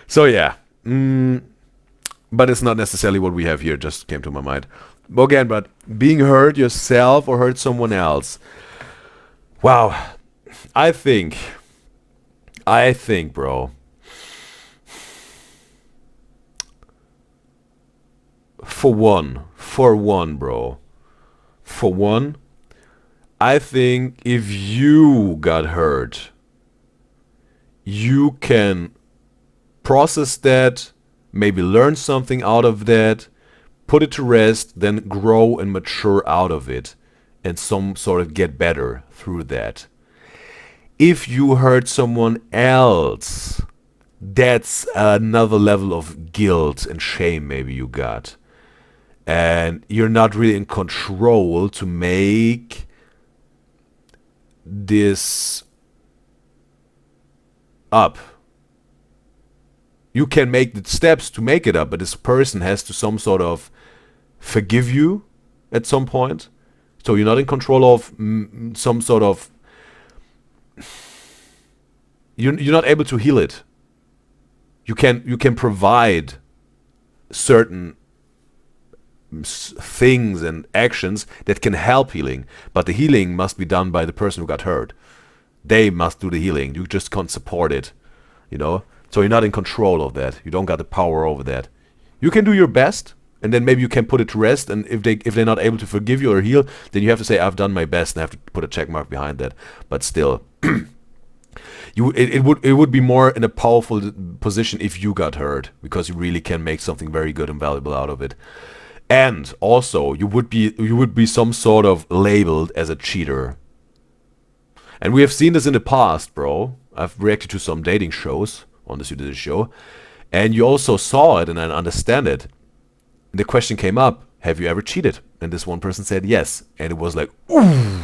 So yeah, but it's not necessarily what we have here. Just came to my mind again. But being hurt yourself or hurt someone else, wow. I think, bro. For one, bro. For one, I think if you got hurt, you can process that, maybe learn something out of that, put it to rest, then grow and mature out of it, and some sort of get better through that. If you hurt someone else, that's another level of guilt and shame maybe you got. And you're not really in control to make this up. You can make the steps to make it up, but this person has to some sort of forgive you at some point. So you're not in control of some sort of... You're not able to heal it. You can provide certain things and actions that can help healing, but the healing must be done by the person who got hurt. They must do the healing. You just can't support it, you know. So you're not in control of that. You don't got the power over that. You can do your best, and then maybe you can put it to rest. And if they're not able to forgive you or heal, then you have to say, I've done my best, and have to put a check mark behind that. But still, it would be more in a powerful position if you got hurt, because you really can make something very good and valuable out of it. And also, you would be some sort of labeled as a cheater. And we have seen this in the past, bro. I've reacted to some dating shows on this UDYZYZ show, and you also saw it, and I understand it. The question came up: have you ever cheated? And this one person said yes, and it was like, ooh.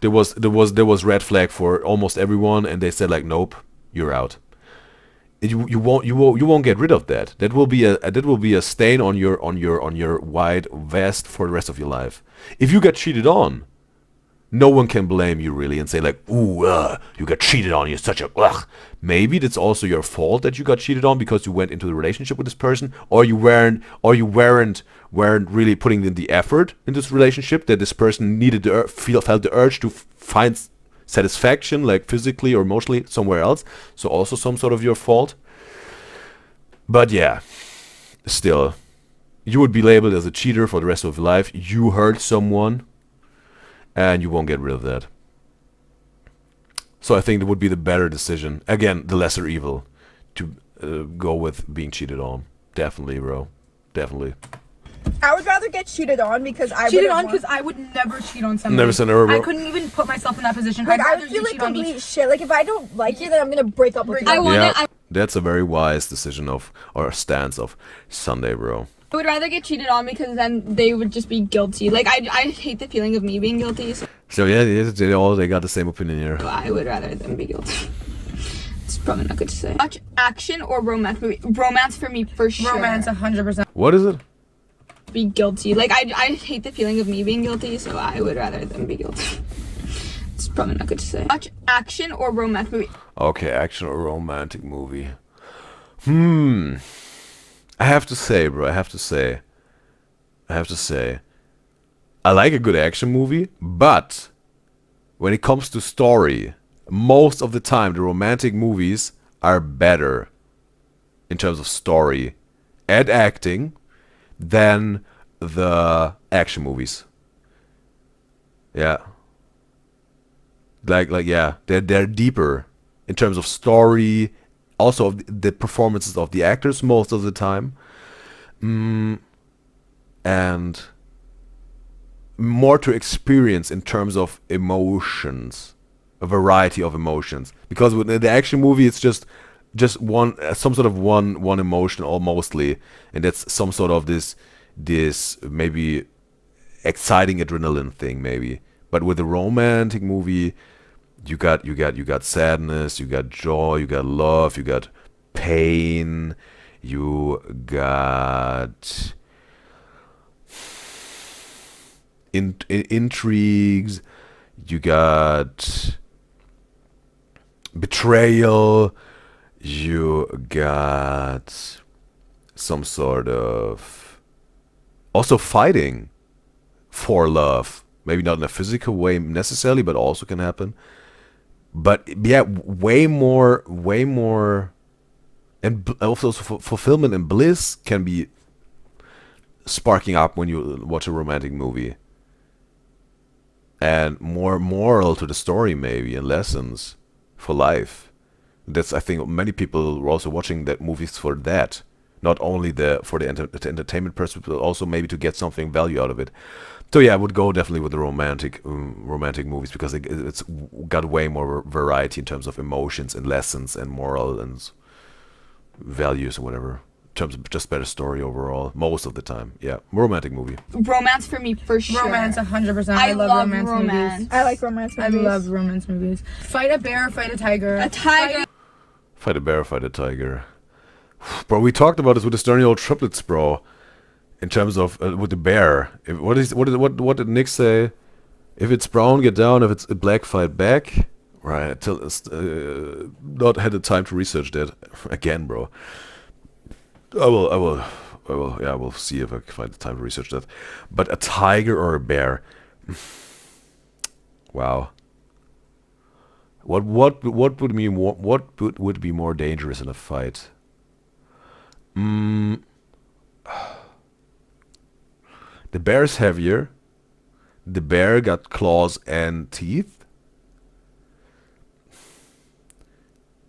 There was red flag for almost everyone, and they said like, nope, you're out. You won't get rid of that. That will be a stain on your white vest for the rest of your life. If you get cheated on, no one can blame you really and say like, ooh, you got cheated on, you're such a ugh. Maybe that's also your fault that you got cheated on because you went into the relationship with this person, or you weren't really putting in the effort in this relationship that this person needed felt the urge to find satisfaction, like physically or emotionally, somewhere else. So also some sort of your fault. But yeah, still, you would be labeled as a cheater for the rest of your life. You hurt someone, and you won't get rid of that. So I think it would be the better decision. Again, the lesser evil, to go with being cheated on. Definitely, bro. Definitely. I would rather get cheated on because I would never cheat on somebody. Never send her, bro. I couldn't even put myself in that position. Like, I'd I rather would feel you like cheat on me. complete shit. Like, if I don't like you, then I'm gonna break up with you. Yeah, that's a very wise decision or stance of Sunday, bro. I would rather get cheated on because then they would just be guilty. Like, I hate the feeling of me being guilty. So yeah, they got the same opinion here. I would rather them be guilty. It's probably not good to say. Watch action or romance movie. Romance for me for sure. Romance 100%. What is it? Be guilty. Like, I hate the feeling of me being guilty, so I would rather them be guilty. It's probably not good to say. Watch action or romance movie. Okay, action or romantic movie. I have to say, bro, I have to say, I like a good action movie, but when it comes to story, most of the time the romantic movies are better in terms of story and acting than the action movies. Yeah. Like yeah, they're deeper in terms of story, also of the performances of the actors most of the time, and more to experience in terms of emotions, a variety of emotions. Because with the action movie, it's just one some sort of one emotion, or mostly, and that's some sort of this maybe exciting adrenaline thing, maybe. But with a romantic movie, you got sadness, you got joy, you got love, you got pain, you got intrigues, you got betrayal, you got some sort of also fighting for love. Maybe not in a physical way necessarily, but also can happen. But yeah, way more, and also fulfillment and bliss can be sparking up when you watch a romantic movie. And more moral to the story, maybe, and lessons for life. That's, I think, many people were also watching that movies for that. Not only for the entertainment purpose, but also maybe to get something value out of it. So yeah, I would go definitely with the romantic movies, because it's got way more variety in terms of emotions and lessons and moral and values and whatever. In terms of just better story overall, most of the time. Yeah, romantic movie. Romance for me, for sure. Romance, 100%. I love romance movies. I like romance movies. I love romance movies. Fight a bear, fight a tiger. A tiger. Fight a bear, fight a tiger. Bro, we talked about this with the stern old triplets, bro. In terms of with the bear, what did Nick say? If it's brown, get down. If it's black, fight back. Right. Not had the time to research that again, bro. I will. Yeah, I will see if I can find the time to research that. But a tiger or a bear? Wow. What would mean? What would be more dangerous in a fight? The bear is heavier. The bear got claws and teeth.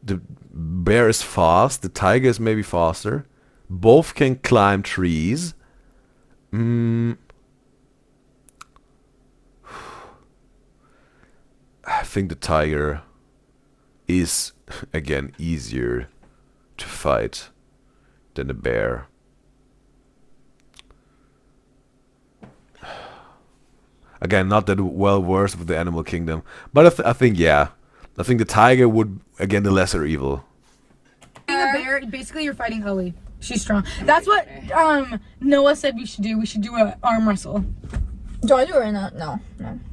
The bear is fast. The tiger is maybe faster. Both can climb trees. I think the tiger is, again, easier to fight than the bear. Again, not that well versed with the animal kingdom, but I think yeah, I think the tiger would, again, the lesser evil. Being a bear, basically you're fighting Ellie. She's strong. That's what Noah said we should do. We should do an arm wrestle. Do I do it or not? No.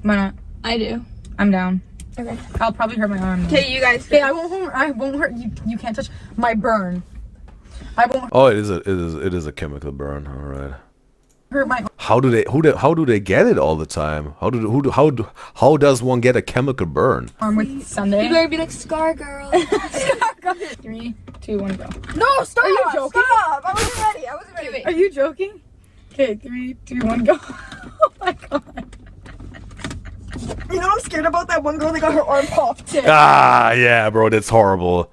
Why not? I do. I'm down. Okay. I'll probably hurt my arm. Okay, you guys. Okay, I won't hurt you. You can't touch my burn. I won't Oh, it is a chemical burn. All right. hurt my How do they get it all the time? How does one get a chemical burn? arm with Sunday. You better be like Scar Girl. 3, 2, 1, go. No, stop! Are you joking? Stop! I wasn't ready. I wasn't ready. Are you joking? Okay, 3, 2, 1, go. Oh my god. You know what I'm scared about? That one girl that got her arm popped. Ah, yeah, bro, that's horrible.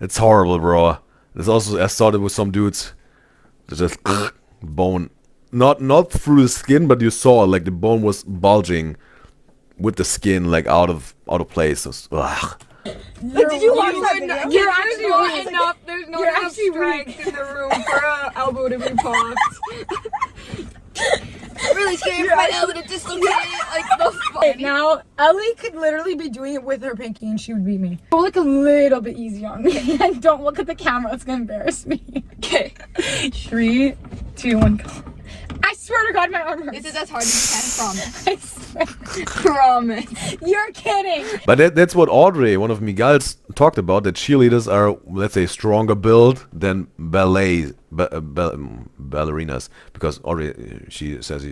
It's horrible, bro. There's also, I saw it with some dudes. There's just bone, not through the skin, but you saw like the bone was bulging with the skin, like out of place. Ugh. Did you watch that video? You're actually right. enough. There's not You're enough actually strength in the room for an elbow to be popped. I'm really scared for my elbow to dislocate like the fuck. Now, Ellie could literally be doing it with her pinky and she would beat me. Go like a little bit easy on me and don't look at the camera. It's gonna embarrass me. Okay. 3, 2, 1, go. I swear to God, my arm hurts. This is as hard as you can, promise. I swear. Promise. You're kidding. But that's what Audrey, one of Miguel's, talked about. That cheerleaders are, let's say, stronger build than ballerinas, because Audrey, she says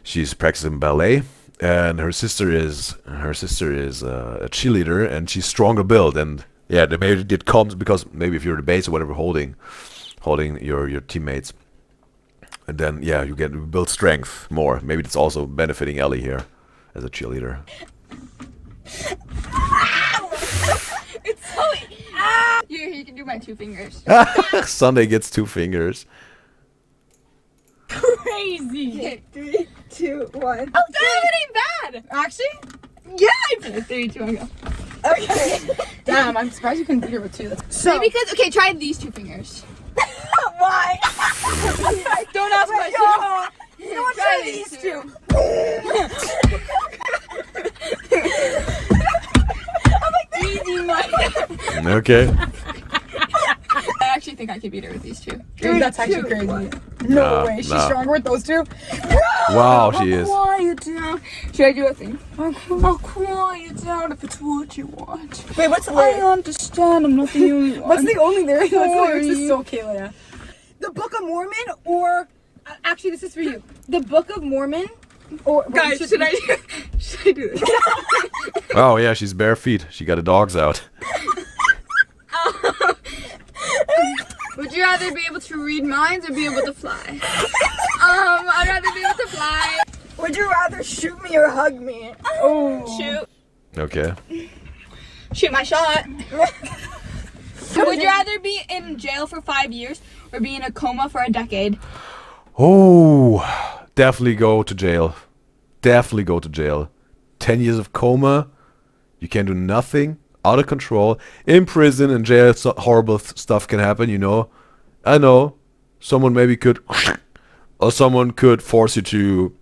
she's practicing ballet, and her sister is a cheerleader, and she's stronger build, and yeah, they maybe it comes because maybe if you're the base or whatever, holding your teammates. And then, yeah, you build strength more. Maybe it's also benefiting Ellie here as a cheerleader. It's so. Here, you can do my 2 fingers. Sunday gets 2 fingers. Crazy. Okay, 3, 2, 1. Oh, that ain't bad. Actually? Yeah. 3, 2, 1, go. Okay. Damn, I'm surprised you couldn't beat her with 2. So, Maybe because okay, try these 2 fingers. Why? Don't ask questions. Yo, you know what? Try Try these these 2. two. Easy money. Okay. I actually think I could beat her with these 2. dude, that's actually crazy. Nah, No way. She's nah. stronger with those 2. Wow, she is. Quiet down. Should I do a thing? I'll quiet down if it's what you want. Wait, what's the I lyric? understand. I'm not the only one. What's the only lyric? What's the lyrics? This Sorry. is so Kayla, yeah. The Book of Mormon or... actually, this is for you. The Book of Mormon or... Guys, should I do this? Oh yeah, she's bare feet. She got the dogs out. Would you rather be able to read minds or be able to fly? I'd rather be able to fly. Would you rather shoot me or hug me? Oh. Shoot. Okay. Shoot my shot. Would you rather be in jail for 5 years or be in a coma for a decade? Oh, definitely go to jail. Definitely go to jail. 10 years of coma. You can do nothing. Out of control. In prison and jail, so horrible stuff can happen, you know. I know. Someone maybe could... Or someone could force you to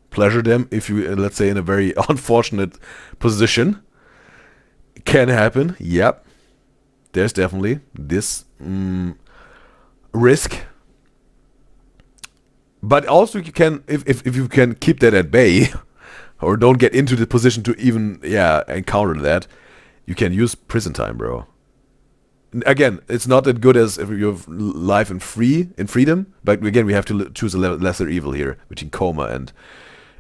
pleasure them if you, let's say, in a very unfortunate position. Can happen. Yep. There's definitely this risk. But also you can, if you can keep that at bay, or don't get into the position to even, encounter that, you can use prison time, bro. Again, it's not as good as if you have life in freedom, but again, we have to choose a lesser evil here between coma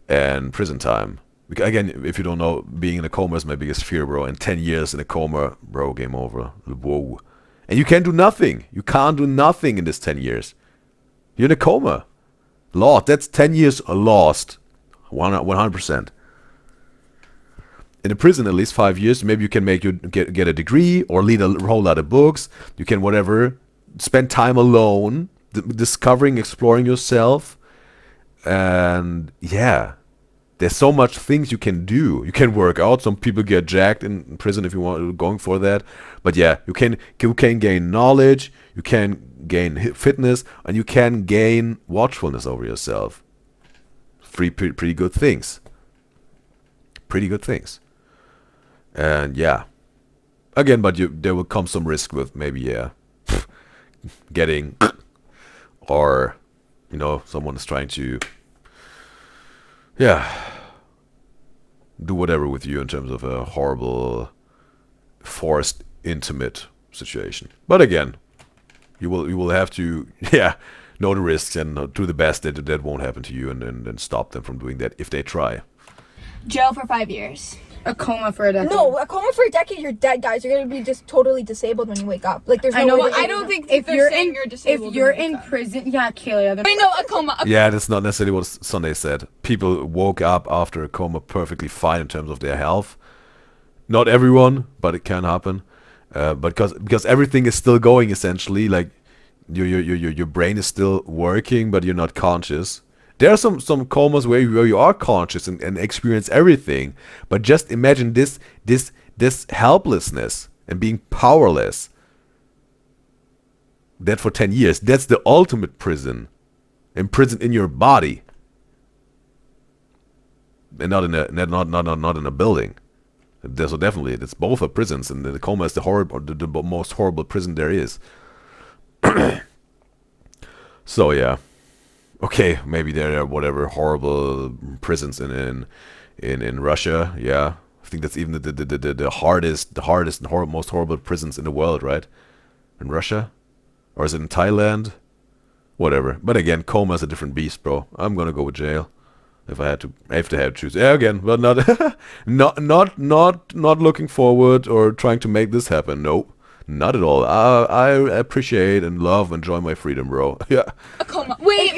and prison time. Again, if you don't know, being in a coma is my biggest fear, bro. And 10 years in a coma, bro, game over. Whoa. And you can do nothing. You can't do nothing in this 10 years. You're in a coma. Lord, that's 10 years lost. 100%. In a prison, at least 5 years, maybe you can get a degree or read a whole lot of books. You can whatever, spend time alone, discovering, exploring yourself, and yeah, there's so much things you can do. You can work out. Some people get jacked in prison if you want going for that, but yeah, you can gain knowledge, you can gain fitness, and you can gain watchfulness over yourself. Pretty good things. Pretty good things. And yeah, again, but there will come some risk with maybe getting, or you know, someone is trying to do whatever with you in terms of a horrible forced intimate situation. But again, you will have to know the risks and do the best that won't happen to you, and stop them from doing that if they try. Jail for 5 years. A coma for a decade. No, a coma for a decade, you're dead, guys. You're gonna be just totally disabled when you wake up. Like, there's no I know, way but that I don't think if they're you're saying in, you're disabled. if you're when you in wake up. prison, yeah, Kayla. I know a coma. Yeah, that's not necessarily what Sunday said. People woke up after a coma perfectly fine in terms of their health. Not everyone, but it can happen. But because everything is still going, essentially, like your brain is still working, but you're not conscious. There are some comas where you are conscious and experience everything. But just imagine this helplessness and being powerless. That for 10 years, that's the ultimate prison. Imprisoned in your body. And not in a building. So definitely, it's both are prisons, and the coma is the most horrible prison there is. So yeah, okay, maybe there are whatever horrible prisons in Russia. Yeah, I think that's even the hardest and most horrible prisons in the world, right? In Russia, or is it in Thailand? Whatever. But again, coma is a different beast, bro. I'm gonna go with jail. If I had to choose. Yeah, again, but not looking forward or trying to make this happen. Nope, not at all. I appreciate and love, enjoy my freedom, bro. Yeah. A coma. Wait,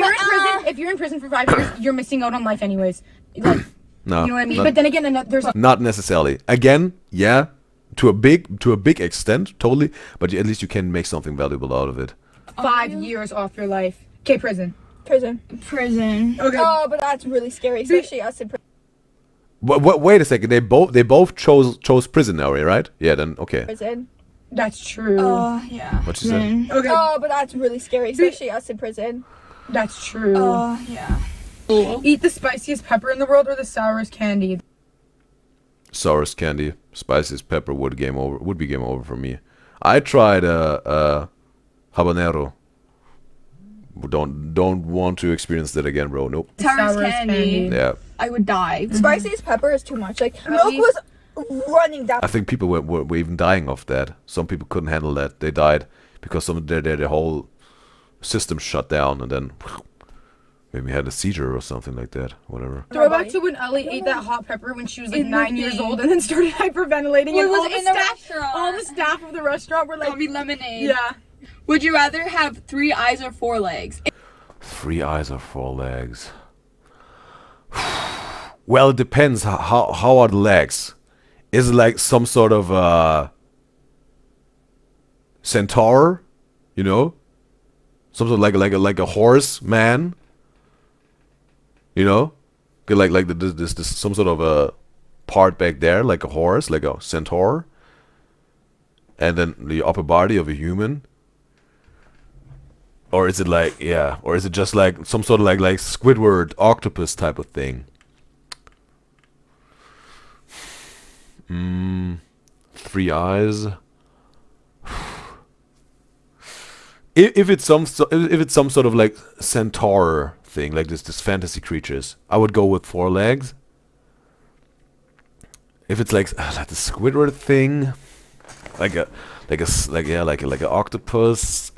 If you're in prison for 5 years, you're missing out on life anyways. Like, No, You know what I mean? not, But then again, there's not necessarily. Again, yeah, to a big extent, totally. But at least you can make something valuable out of it. 5 years off your life. Okay, prison. Prison. Prison. Okay. Oh, but that's really scary, especially us in prison. Wait a second. They both chose prison area, right? Yeah. Then okay. That's true. Yeah. What you said? Okay. Oh, but that's really scary, especially us in prison. That's true. Yeah. Eat the spiciest pepper in the world or the sourest candy. Sourest candy, spiciest pepper would be game over for me. I tried habanero. Don't want to experience that again, bro. Nope. Sourest Sourest candy. candy. Yeah. I would die. Spiciest pepper is too much. Like, milk was running down. I think people were even dying of that. Some people couldn't handle that. They died because some of their whole system shut down, and then maybe had a seizure or something like that. Whatever. Throwback to when Ellie ate that hot pepper when she was like In the 9 years thing. old and then started hyperventilating. Well, it and was all the in the staff, restaurant. all the staff of the restaurant were like, Call me lemonade. yeah. Would you rather have 3 eyes or 4 legs? 3 eyes or 4 legs. Well, it depends. How are the legs? Is it like some sort of centaur? You know, something like a horse man. You know, like this some sort of a part back there, like a horse, like a centaur, and then the upper body of a human. Or is it like, yeah, or is it just like some sort of like Squidward octopus type of thing? 3 eyes. If it's some sort of like centaur thing, like this fantasy creatures, I would go with 4 legs. If it's like the Squidward thing, like a octopus.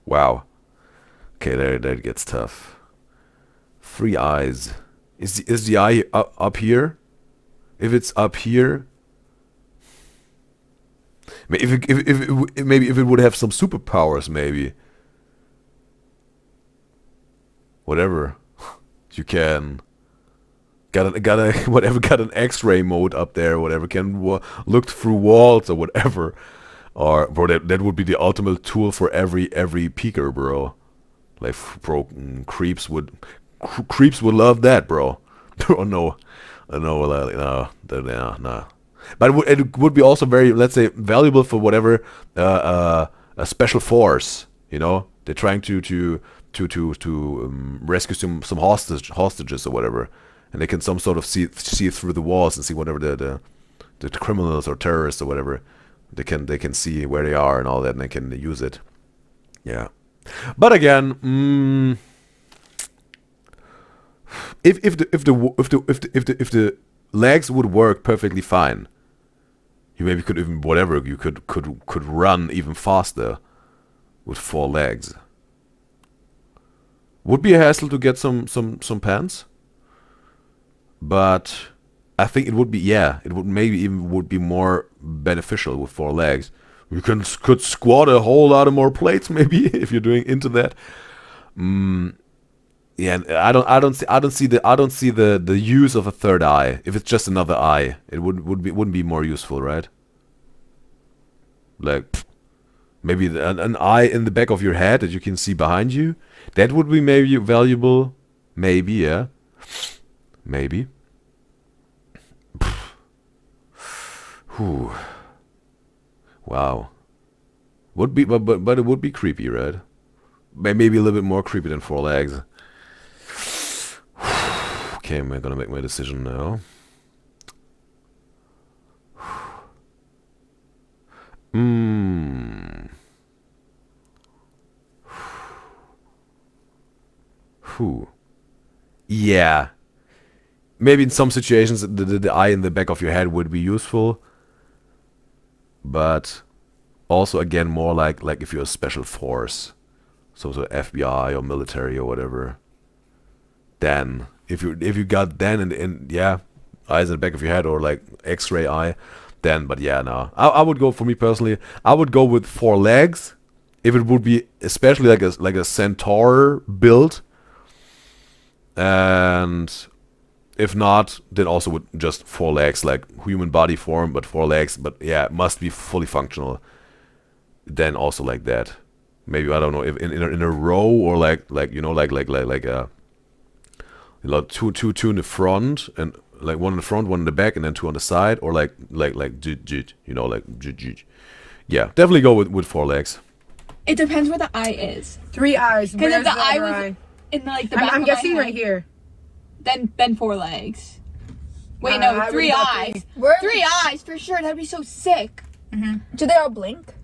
Wow. Okay, there that gets tough. 3 eyes. Is the eye up here? If it's up here, maybe if it would have some superpowers, maybe. Whatever. You can got an X-ray mode up there, whatever, can look through walls or whatever. Or bro, that would be the ultimate tool for every peeker, bro. Like, bro, creeps would love that, bro. Oh no, no. But it would be also very, let's say, valuable for whatever a special force. You know, they're trying to rescue some hostages or whatever, and they can some sort of see through the walls and see whatever the criminals or terrorists or whatever. They can see where they are and all that, and they can use it. Yeah, but again, if the legs would work perfectly fine, you maybe could even you could run even faster with 4 legs. Would be a hassle to get some pants, but I think it would be, it would maybe even be more beneficial with 4 legs. You could squat a whole lot of more plates maybe if you're doing into that. Yeah, I don't see the use of a 3rd eye. If it's just another eye, it wouldn't be more useful, right? Like maybe an eye in the back of your head that you can see behind you. That would be maybe valuable. Maybe, yeah. Maybe. Whew. Wow. Would be, but it would be creepy, right? Maybe a little bit more creepy than 4 legs. Okay, I'm gonna make my decision now. Yeah. Maybe in some situations the eye in the back of your head would be useful. But also again more like if you're a special force. So FBI or military or whatever. Then if you got then and yeah, eyes in the back of your head or like X-ray eye, then but yeah, no. I would go, for me personally, I would go with 4 legs if it would be especially like a centaur build, and if not, then also with just 4 legs, like human body form, but 4 legs. But yeah, it must be fully functional. Then also like that. Maybe I don't know if in a row or like you know like two in the front and like 1 in the front, 1 in the back, and then 2 on the side, or like you know like yeah, definitely go with 4 legs. It depends where the eye is. 3 eyes. Because Where's if the eye other was eye? in like the back I'm of my guessing head, right here. then 4 legs. Wait, I no, would've 3 got eyes. Where- 3 eyes for sure. That'd be so sick. Do they all blink?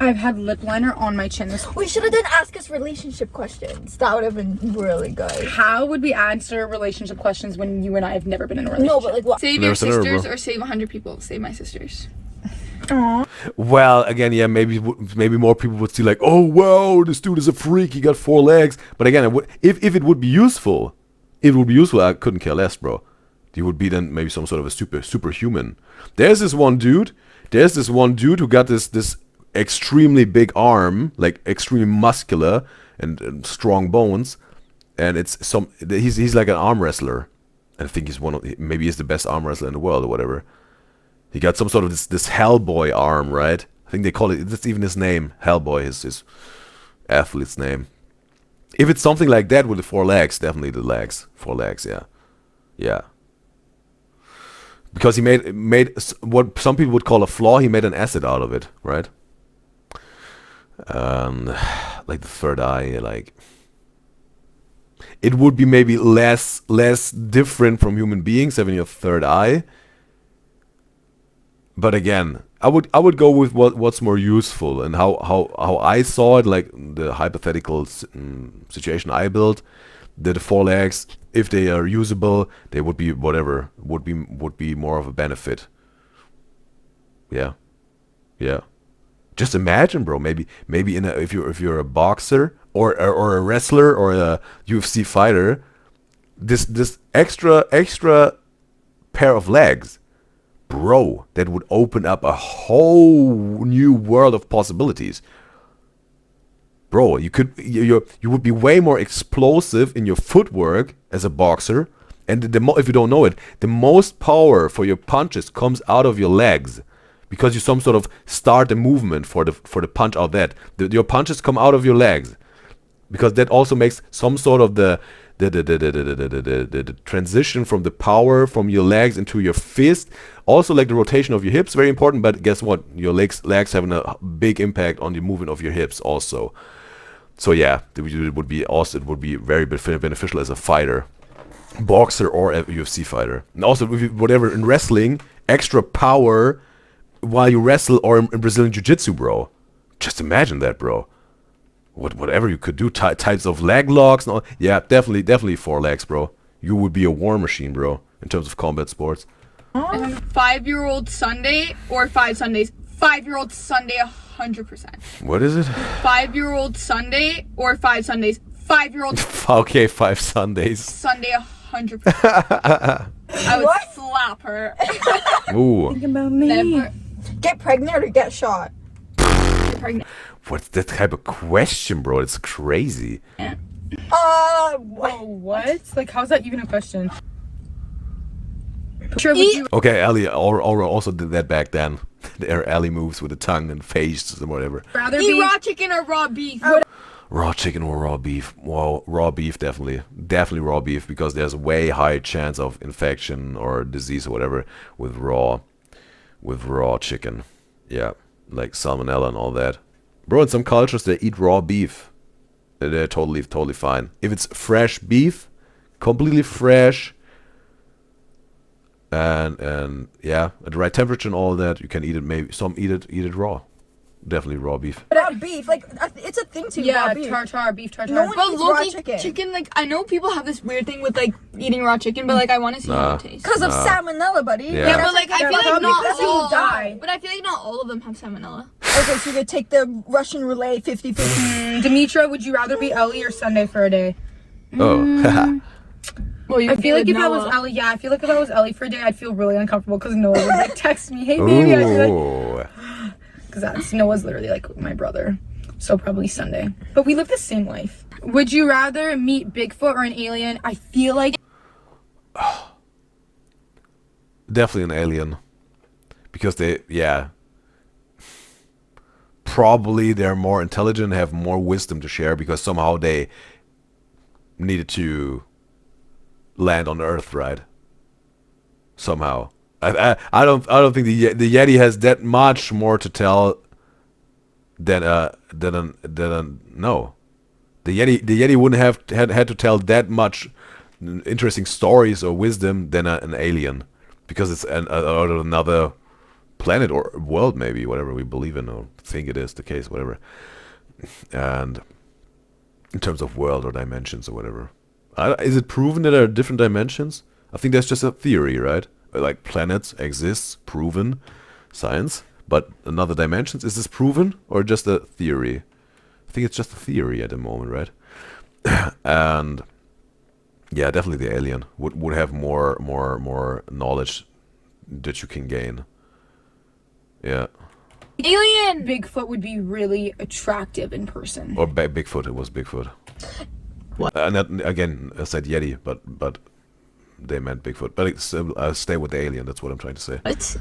I've had lip liner on my chin this. We should have done ask us relationship questions. That would have been really good. How would we answer relationship questions when you and I have never been in a relationship? No, but like what? Save Never your said never, sisters bro. or save 100 people. Save my sisters. Well, again, yeah, maybe more people would see like, oh wow, this dude is a freak. He got 4 legs. But again, if it would be useful, I couldn't care less, bro. He would be then maybe some sort of a superhuman. There's this one dude who got this extremely big arm, like extremely muscular and strong bones, and he's like an arm wrestler. I think maybe he's the best arm wrestler in the world or whatever. He got some sort of this Hellboy arm, right? I think they call it, that's even his name, Hellboy, his athlete's name. If it's something like that with the 4 legs, definitely the legs, 4 legs, yeah, yeah. Because he made what some people would call a flaw. He made an asset out of it, right? Like the 3rd eye, like it would be maybe less different from human beings having your 3rd eye. But again, I would go with what's more useful and how I saw it, like the hypothetical situation I built. The 4 legs, if they are usable, they would be whatever would be more of a benefit. Yeah, yeah. Just imagine, bro. Maybe if you're a boxer or a wrestler or a UFC fighter, this extra pair of legs, bro, that would open up a whole new world of possibilities. Bro, you would be way more explosive in your footwork as a boxer, and if you don't know it, the most power for your punches comes out of your legs, because you some sort of start the movement for the punch out that your punches come out of your legs, because that also makes some sort of the transition from the power from your legs into your fist. Also, like the rotation of your hips, very important. But guess what? Your legs having a big impact on the movement of your hips also. So yeah, it would be very beneficial as a fighter, boxer or a UFC fighter. And also, whatever in wrestling, extra power while you wrestle, or in Brazilian Jiu-Jitsu, bro. Just imagine that, bro. Whatever you could do, types of leg locks. And all. Yeah, definitely 4 legs, bro. You would be a war machine, bro, in terms of combat sports. 5-year-old Sunday or 5 Sundays. 5-year-old Sunday, 100%. What is it? 5-year-old Sunday or 5 Sundays. 5-year-old Okay, 5 Sundays. Sunday, 100%. I would slap her. Ooh. Think about me. Never Get pregnant or get shot? get pregnant. What's that type of question, bro? It's crazy. Oh, what? Like, how's that even a question? Sure, would you Okay, Ellie also did that back then. Their Ellie moves with the tongue and face and whatever. rather Eat be raw chicken or raw beef? Raw chicken or raw beef? Well, raw beef definitely raw beef, because there's a way higher chance of infection or disease or whatever with raw chicken. Yeah, like salmonella and all that. Bro, in some cultures they eat raw beef. They're totally fine. If it's fresh beef, completely fresh, and yeah, at the right temperature and all that, you can eat it. Maybe some eat it raw. Definitely raw beef. Raw beef, like it's a thing to yeah, raw beef. tartar, beef tartar. No one But eats raw low-key chicken. like, I know people have this weird thing with like eating raw chicken, but like I want to see how it tastes. Because of salmonella, buddy. Yeah. Yeah, but like I feel like probably not because you all. die. But I feel like not all of them have salmonella. Okay, so you could take the Russian roulette 50-50. Demetra, would you rather be Ellie or Sunday for a day? Oh. Well, you I feel like if I was Noah. Ellie, I feel like if I was Ellie for a day, I'd feel really uncomfortable because Noah would like text me, "Hey baby," I'd be like, Ooh. because Noah's literally like my brother. so probably Sunday. But we live the same life. Would you rather meet Bigfoot or an alien? I feel like Definitely an alien. Because they, yeah. Probably they're more intelligent, have more wisdom to share because somehow they needed to land on Earth, right? Somehow. I don't think the Yeti has that much more to tell than no. The Yeti wouldn't have had to tell that much interesting stories or wisdom than an alien, because it's out of another planet or world, maybe, whatever we believe in or think it is the case, whatever. And in terms of world or dimensions or whatever, is it proven that there are different dimensions? I think that's just a theory, right? Like planets exists, proven, science. But another dimensions, is this proven or just a theory? I think it's just a theory at the moment, right? And yeah, definitely the alien would have more knowledge that you can gain. Yeah. Alien! Bigfoot would be really attractive in person. Or Bigfoot. It was Bigfoot. What? Again, I said Yeti, but they meant Bigfoot. But stay with the alien. That's what I'm trying to say. What?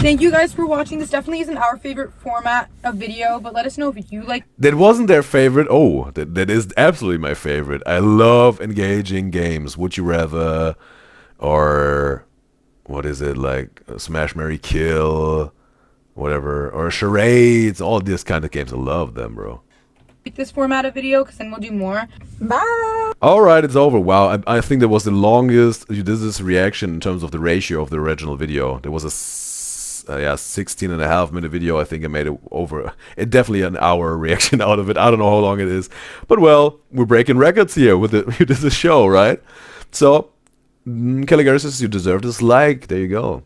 Thank you guys for watching. This definitely isn't our favorite format of video, but let us know if you like. That wasn't their favorite. Oh, that is absolutely my favorite. I love engaging games. Would you rather, or what is it, like Smash, Marry, Kill, whatever, or charades, all these kind of games. I love them, bro. Like this format of video, because then we'll do more. Bye. Alright, it's over. Wow, I think that was the longest UDYZYZ reaction in terms of the ratio of the original video. There was a 16.5 minute video. I think I made it over. It definitely an hour reaction out of it. I don't know how long it is. But well, we're breaking records here with the UDYZYZ show, right? So, Kalogeras, you deserve this like. There you go.